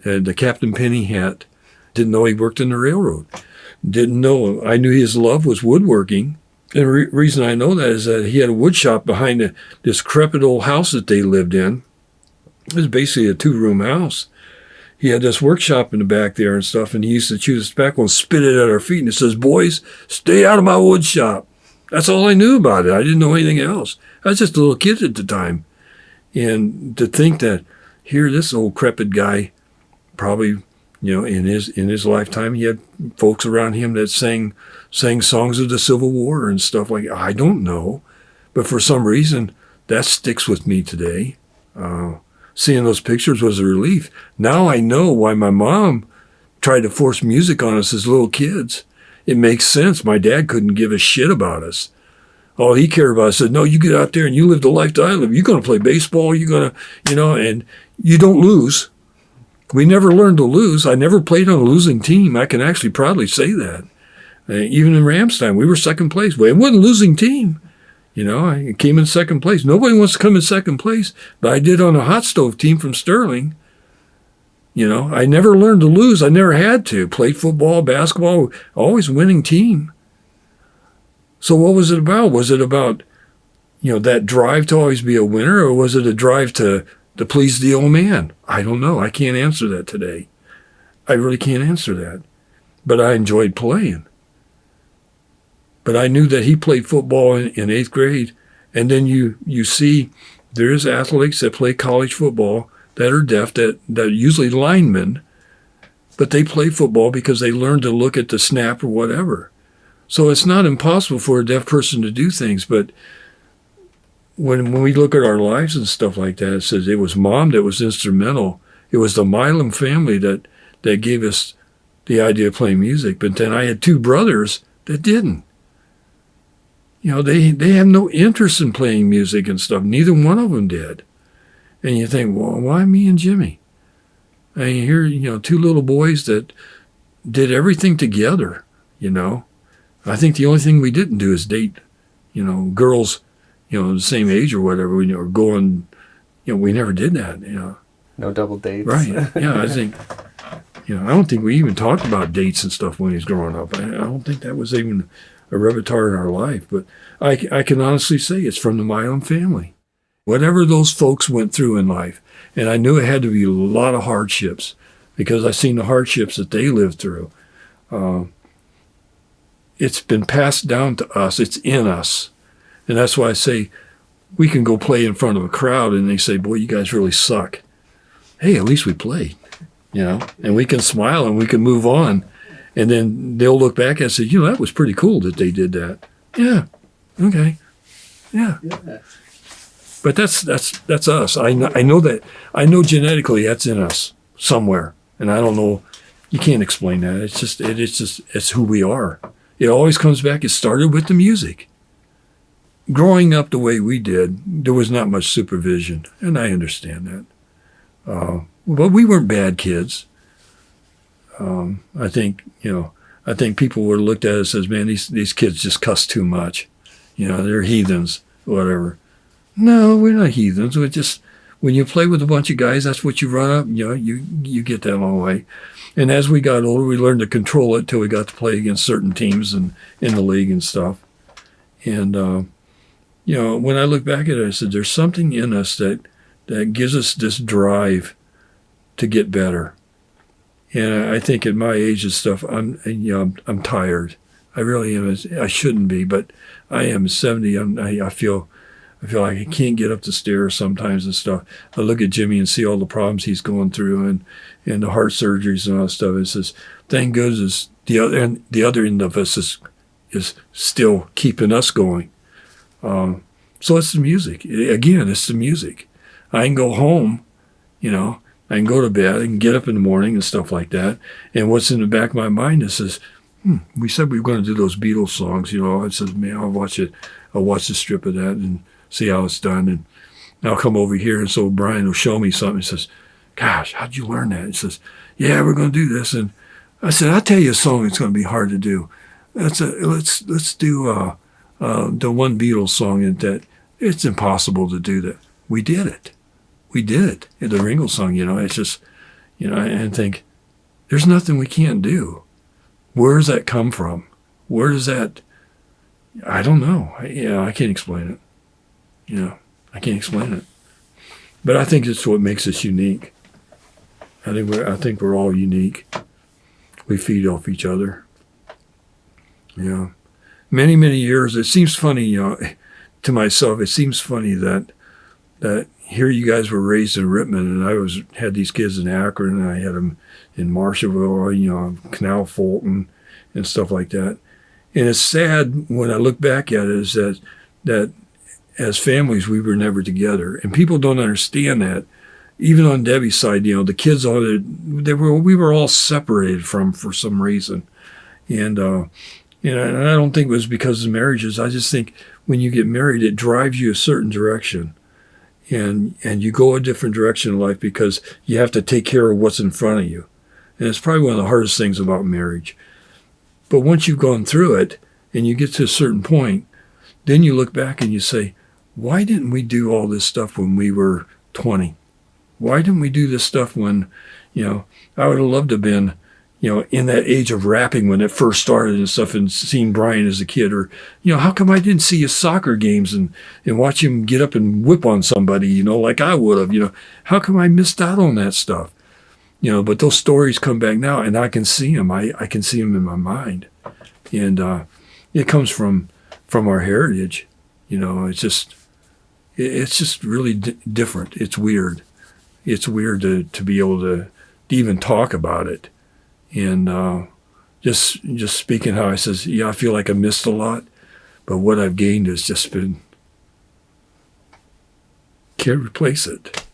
the Captain Penny hat. Didn't know he worked in the railroad. Didn't know. I knew his love was woodworking. And the reason I know that is that he had a wood shop behind this decrepit old house that they lived in. It was basically a 2-room house. He had this workshop in the back there and stuff, and he used to chew the tobacco and spit it at our feet. And it says, boys, stay out of my wood shop. That's all I knew about it. I didn't know anything else. I was just a little kid at the time. And to think that here, this old decrepit guy, probably, in his lifetime, he had folks around him that sang songs of the Civil War and stuff like that. I don't know. But for some reason, that sticks with me today. Seeing those pictures was a relief. Now I know why my mom tried to force music on us as little kids. It makes sense. My dad couldn't give a shit about us. All he cared about said, no, you get out there and you live the life that I live. You're going to play baseball. You're going to, and you don't lose. We never learned to lose. I never played on a losing team. I can actually proudly say that. Even in Ramstein, we were second place. Well, it wasn't a losing team. I came in second place. Nobody wants to come in second place, but I did on a hot stove team from Sterling. I never learned to lose. I never had to. Played football, basketball, always winning team. So what was it about? Was it about, that drive to always be a winner, or was it a drive to please the old man? I don't know. I can't answer that today. I really can't answer that. But I enjoyed playing. But I knew that he played football in 8th grade. And then you see there's athletes that play college football that are deaf, that usually linemen, but they play football because they learn to look at the snap or whatever. So it's not impossible for a deaf person to do things, but when we look at our lives and stuff like that, it says it was Mom that was instrumental. It was the Milam family that gave us the idea of playing music. But then I had 2 brothers that didn't. They have no interest in playing music and stuff. Neither one of them did. And you think, well, why me and Jimmy? And here, 2 little boys that did everything together, I think the only thing we didn't do is date, girls, the same age or whatever, or going, we never did that, No double dates. Right. Yeah, I think, I don't think we even talked about dates and stuff when he was growing up. I don't think that was even a repertoire in our life. But I can honestly say it's from the Milam family. Whatever those folks went through in life, and I knew it had to be a lot of hardships because I seen the hardships that they lived through. It's been passed down to us. It's in us. And that's why I say we can go play in front of a crowd and they say, boy, you guys really suck. Hey, at least we played, and we can smile and we can move on. And then they'll look back and say, that was pretty cool that they did that. Yeah. Okay. Yeah. But that's us. I know that. I know genetically that's in us somewhere. And I don't know. You can't explain that. It's who we are. It always comes back. It started with the music. Growing up the way we did, there was not much supervision. And I understand that. But we weren't bad kids. I think people would have looked at us as, man, these kids just cuss too much. They're heathens, whatever. No, we're not heathens. We're just, when you play with a bunch of guys, that's what you run up. You get that long way. And as we got older, we learned to control it till we got to play against certain teams and in the league and stuff. And, when I look back at it, I said, there's something in us that gives us this drive to get better. And I think at my age and stuff, I'm tired. I really am. I shouldn't be, but I am 70. I feel like I can't get up the stairs sometimes and stuff. I look at Jimmy and see all the problems he's going through and the heart surgeries and all that stuff. It says, thank goodness the other end of us is still keeping us going. So it's the music. Again, it's the music. I can go home, I can go to bed, I can get up in the morning and stuff like that. And what's in the back of my mind is this, we said we were going to do those Beatles songs, I said, man, I'll watch the strip of that and see how it's done. And I'll come over here, and so Brian will show me something. He says, gosh, how'd you learn that? He says, yeah, we're going to do this. And I said, I'll tell you a song that's going to be hard to do. Let's do the one Beatles song that it's impossible to do that. We did it. And the Ringo song, it's just, and think, there's nothing we can't do. Where does that come from? Where does that, I don't know. I can't explain it. I can't explain it. But I think it's what makes us unique. I think we're all unique. We feed off each other. Many, many years, it seems funny, to myself, it seems funny that here you guys were raised in Rittman, and I had these kids in Akron, and I had them in Marshallville, Canal Fulton, and stuff like that. And it's sad when I look back at it is that as families, we were never together. And people don't understand that. Even on Debbie's side, the kids on it, we were all separated for some reason. And I don't think it was because of marriages. I just think when you get married, it drives you a certain direction. And you go a different direction in life because you have to take care of what's in front of you. And it's probably one of the hardest things about marriage. But once you've gone through it and you get to a certain point, then you look back and you say, why didn't we do all this stuff when we were 20? Why didn't we do this stuff when, I would have loved to have been, in that age of rapping when it first started and stuff, and seeing Brian as a kid, or, how come I didn't see his soccer games and watch him get up and whip on somebody, like I would have, how come I missed out on that stuff? But those stories come back now and I can see them. I can see them in my mind. And it comes from our heritage. It's just really different. It's weird. It's weird to be able to even talk about it. And just speaking how I says, yeah, I feel like I missed a lot, but what I've gained has just been, can't replace it.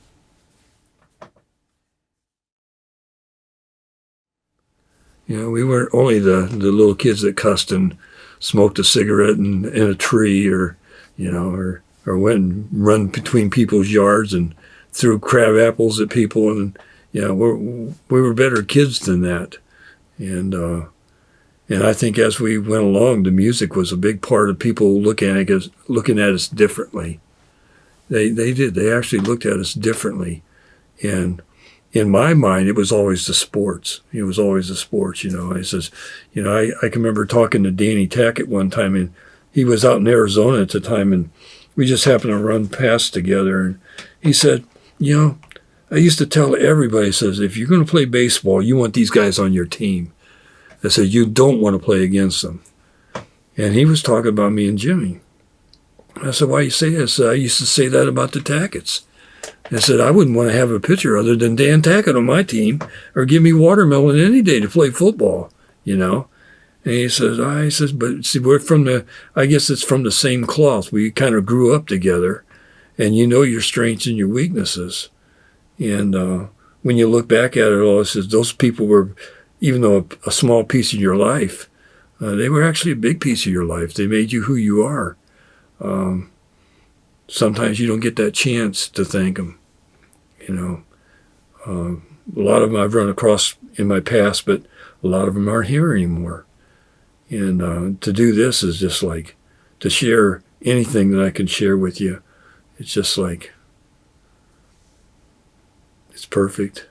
We weren't only the little kids that cussed and smoked a cigarette in a tree, or went and run between people's yards and threw crab apples at people, and we were better kids than that. And I think as we went along, the music was a big part of people looking at us differently. They did. They actually looked at us differently. And in my mind, it was always the sports. It was always the sports. I says, I can remember talking to Danny Tackett one time, and he was out in Arizona at the time, and we just happened to run past together. And he said, I used to tell everybody, says, if you're going to play baseball, you want these guys on your team. I said, you don't want to play against them. And he was talking about me and Jimmy. I said, why you say this? I used to say that about the Tacketts. I said, I wouldn't want to have a pitcher other than Dan Tackett on my team, or give me watermelon any day to play football, you know. And he says, but see, we're I guess it's from the same cloth. We kind of grew up together, and you know your strengths and your weaknesses. And when you look back at it all, it says those people were, even though a small piece of your life, they were actually a big piece of your life. They made you who you are. Sometimes you don't get that chance to thank them, you know. A lot of them I've run across in my past, but a lot of them aren't here anymore. And to do this is just like to share anything that I can share with you. It's just like, it's perfect.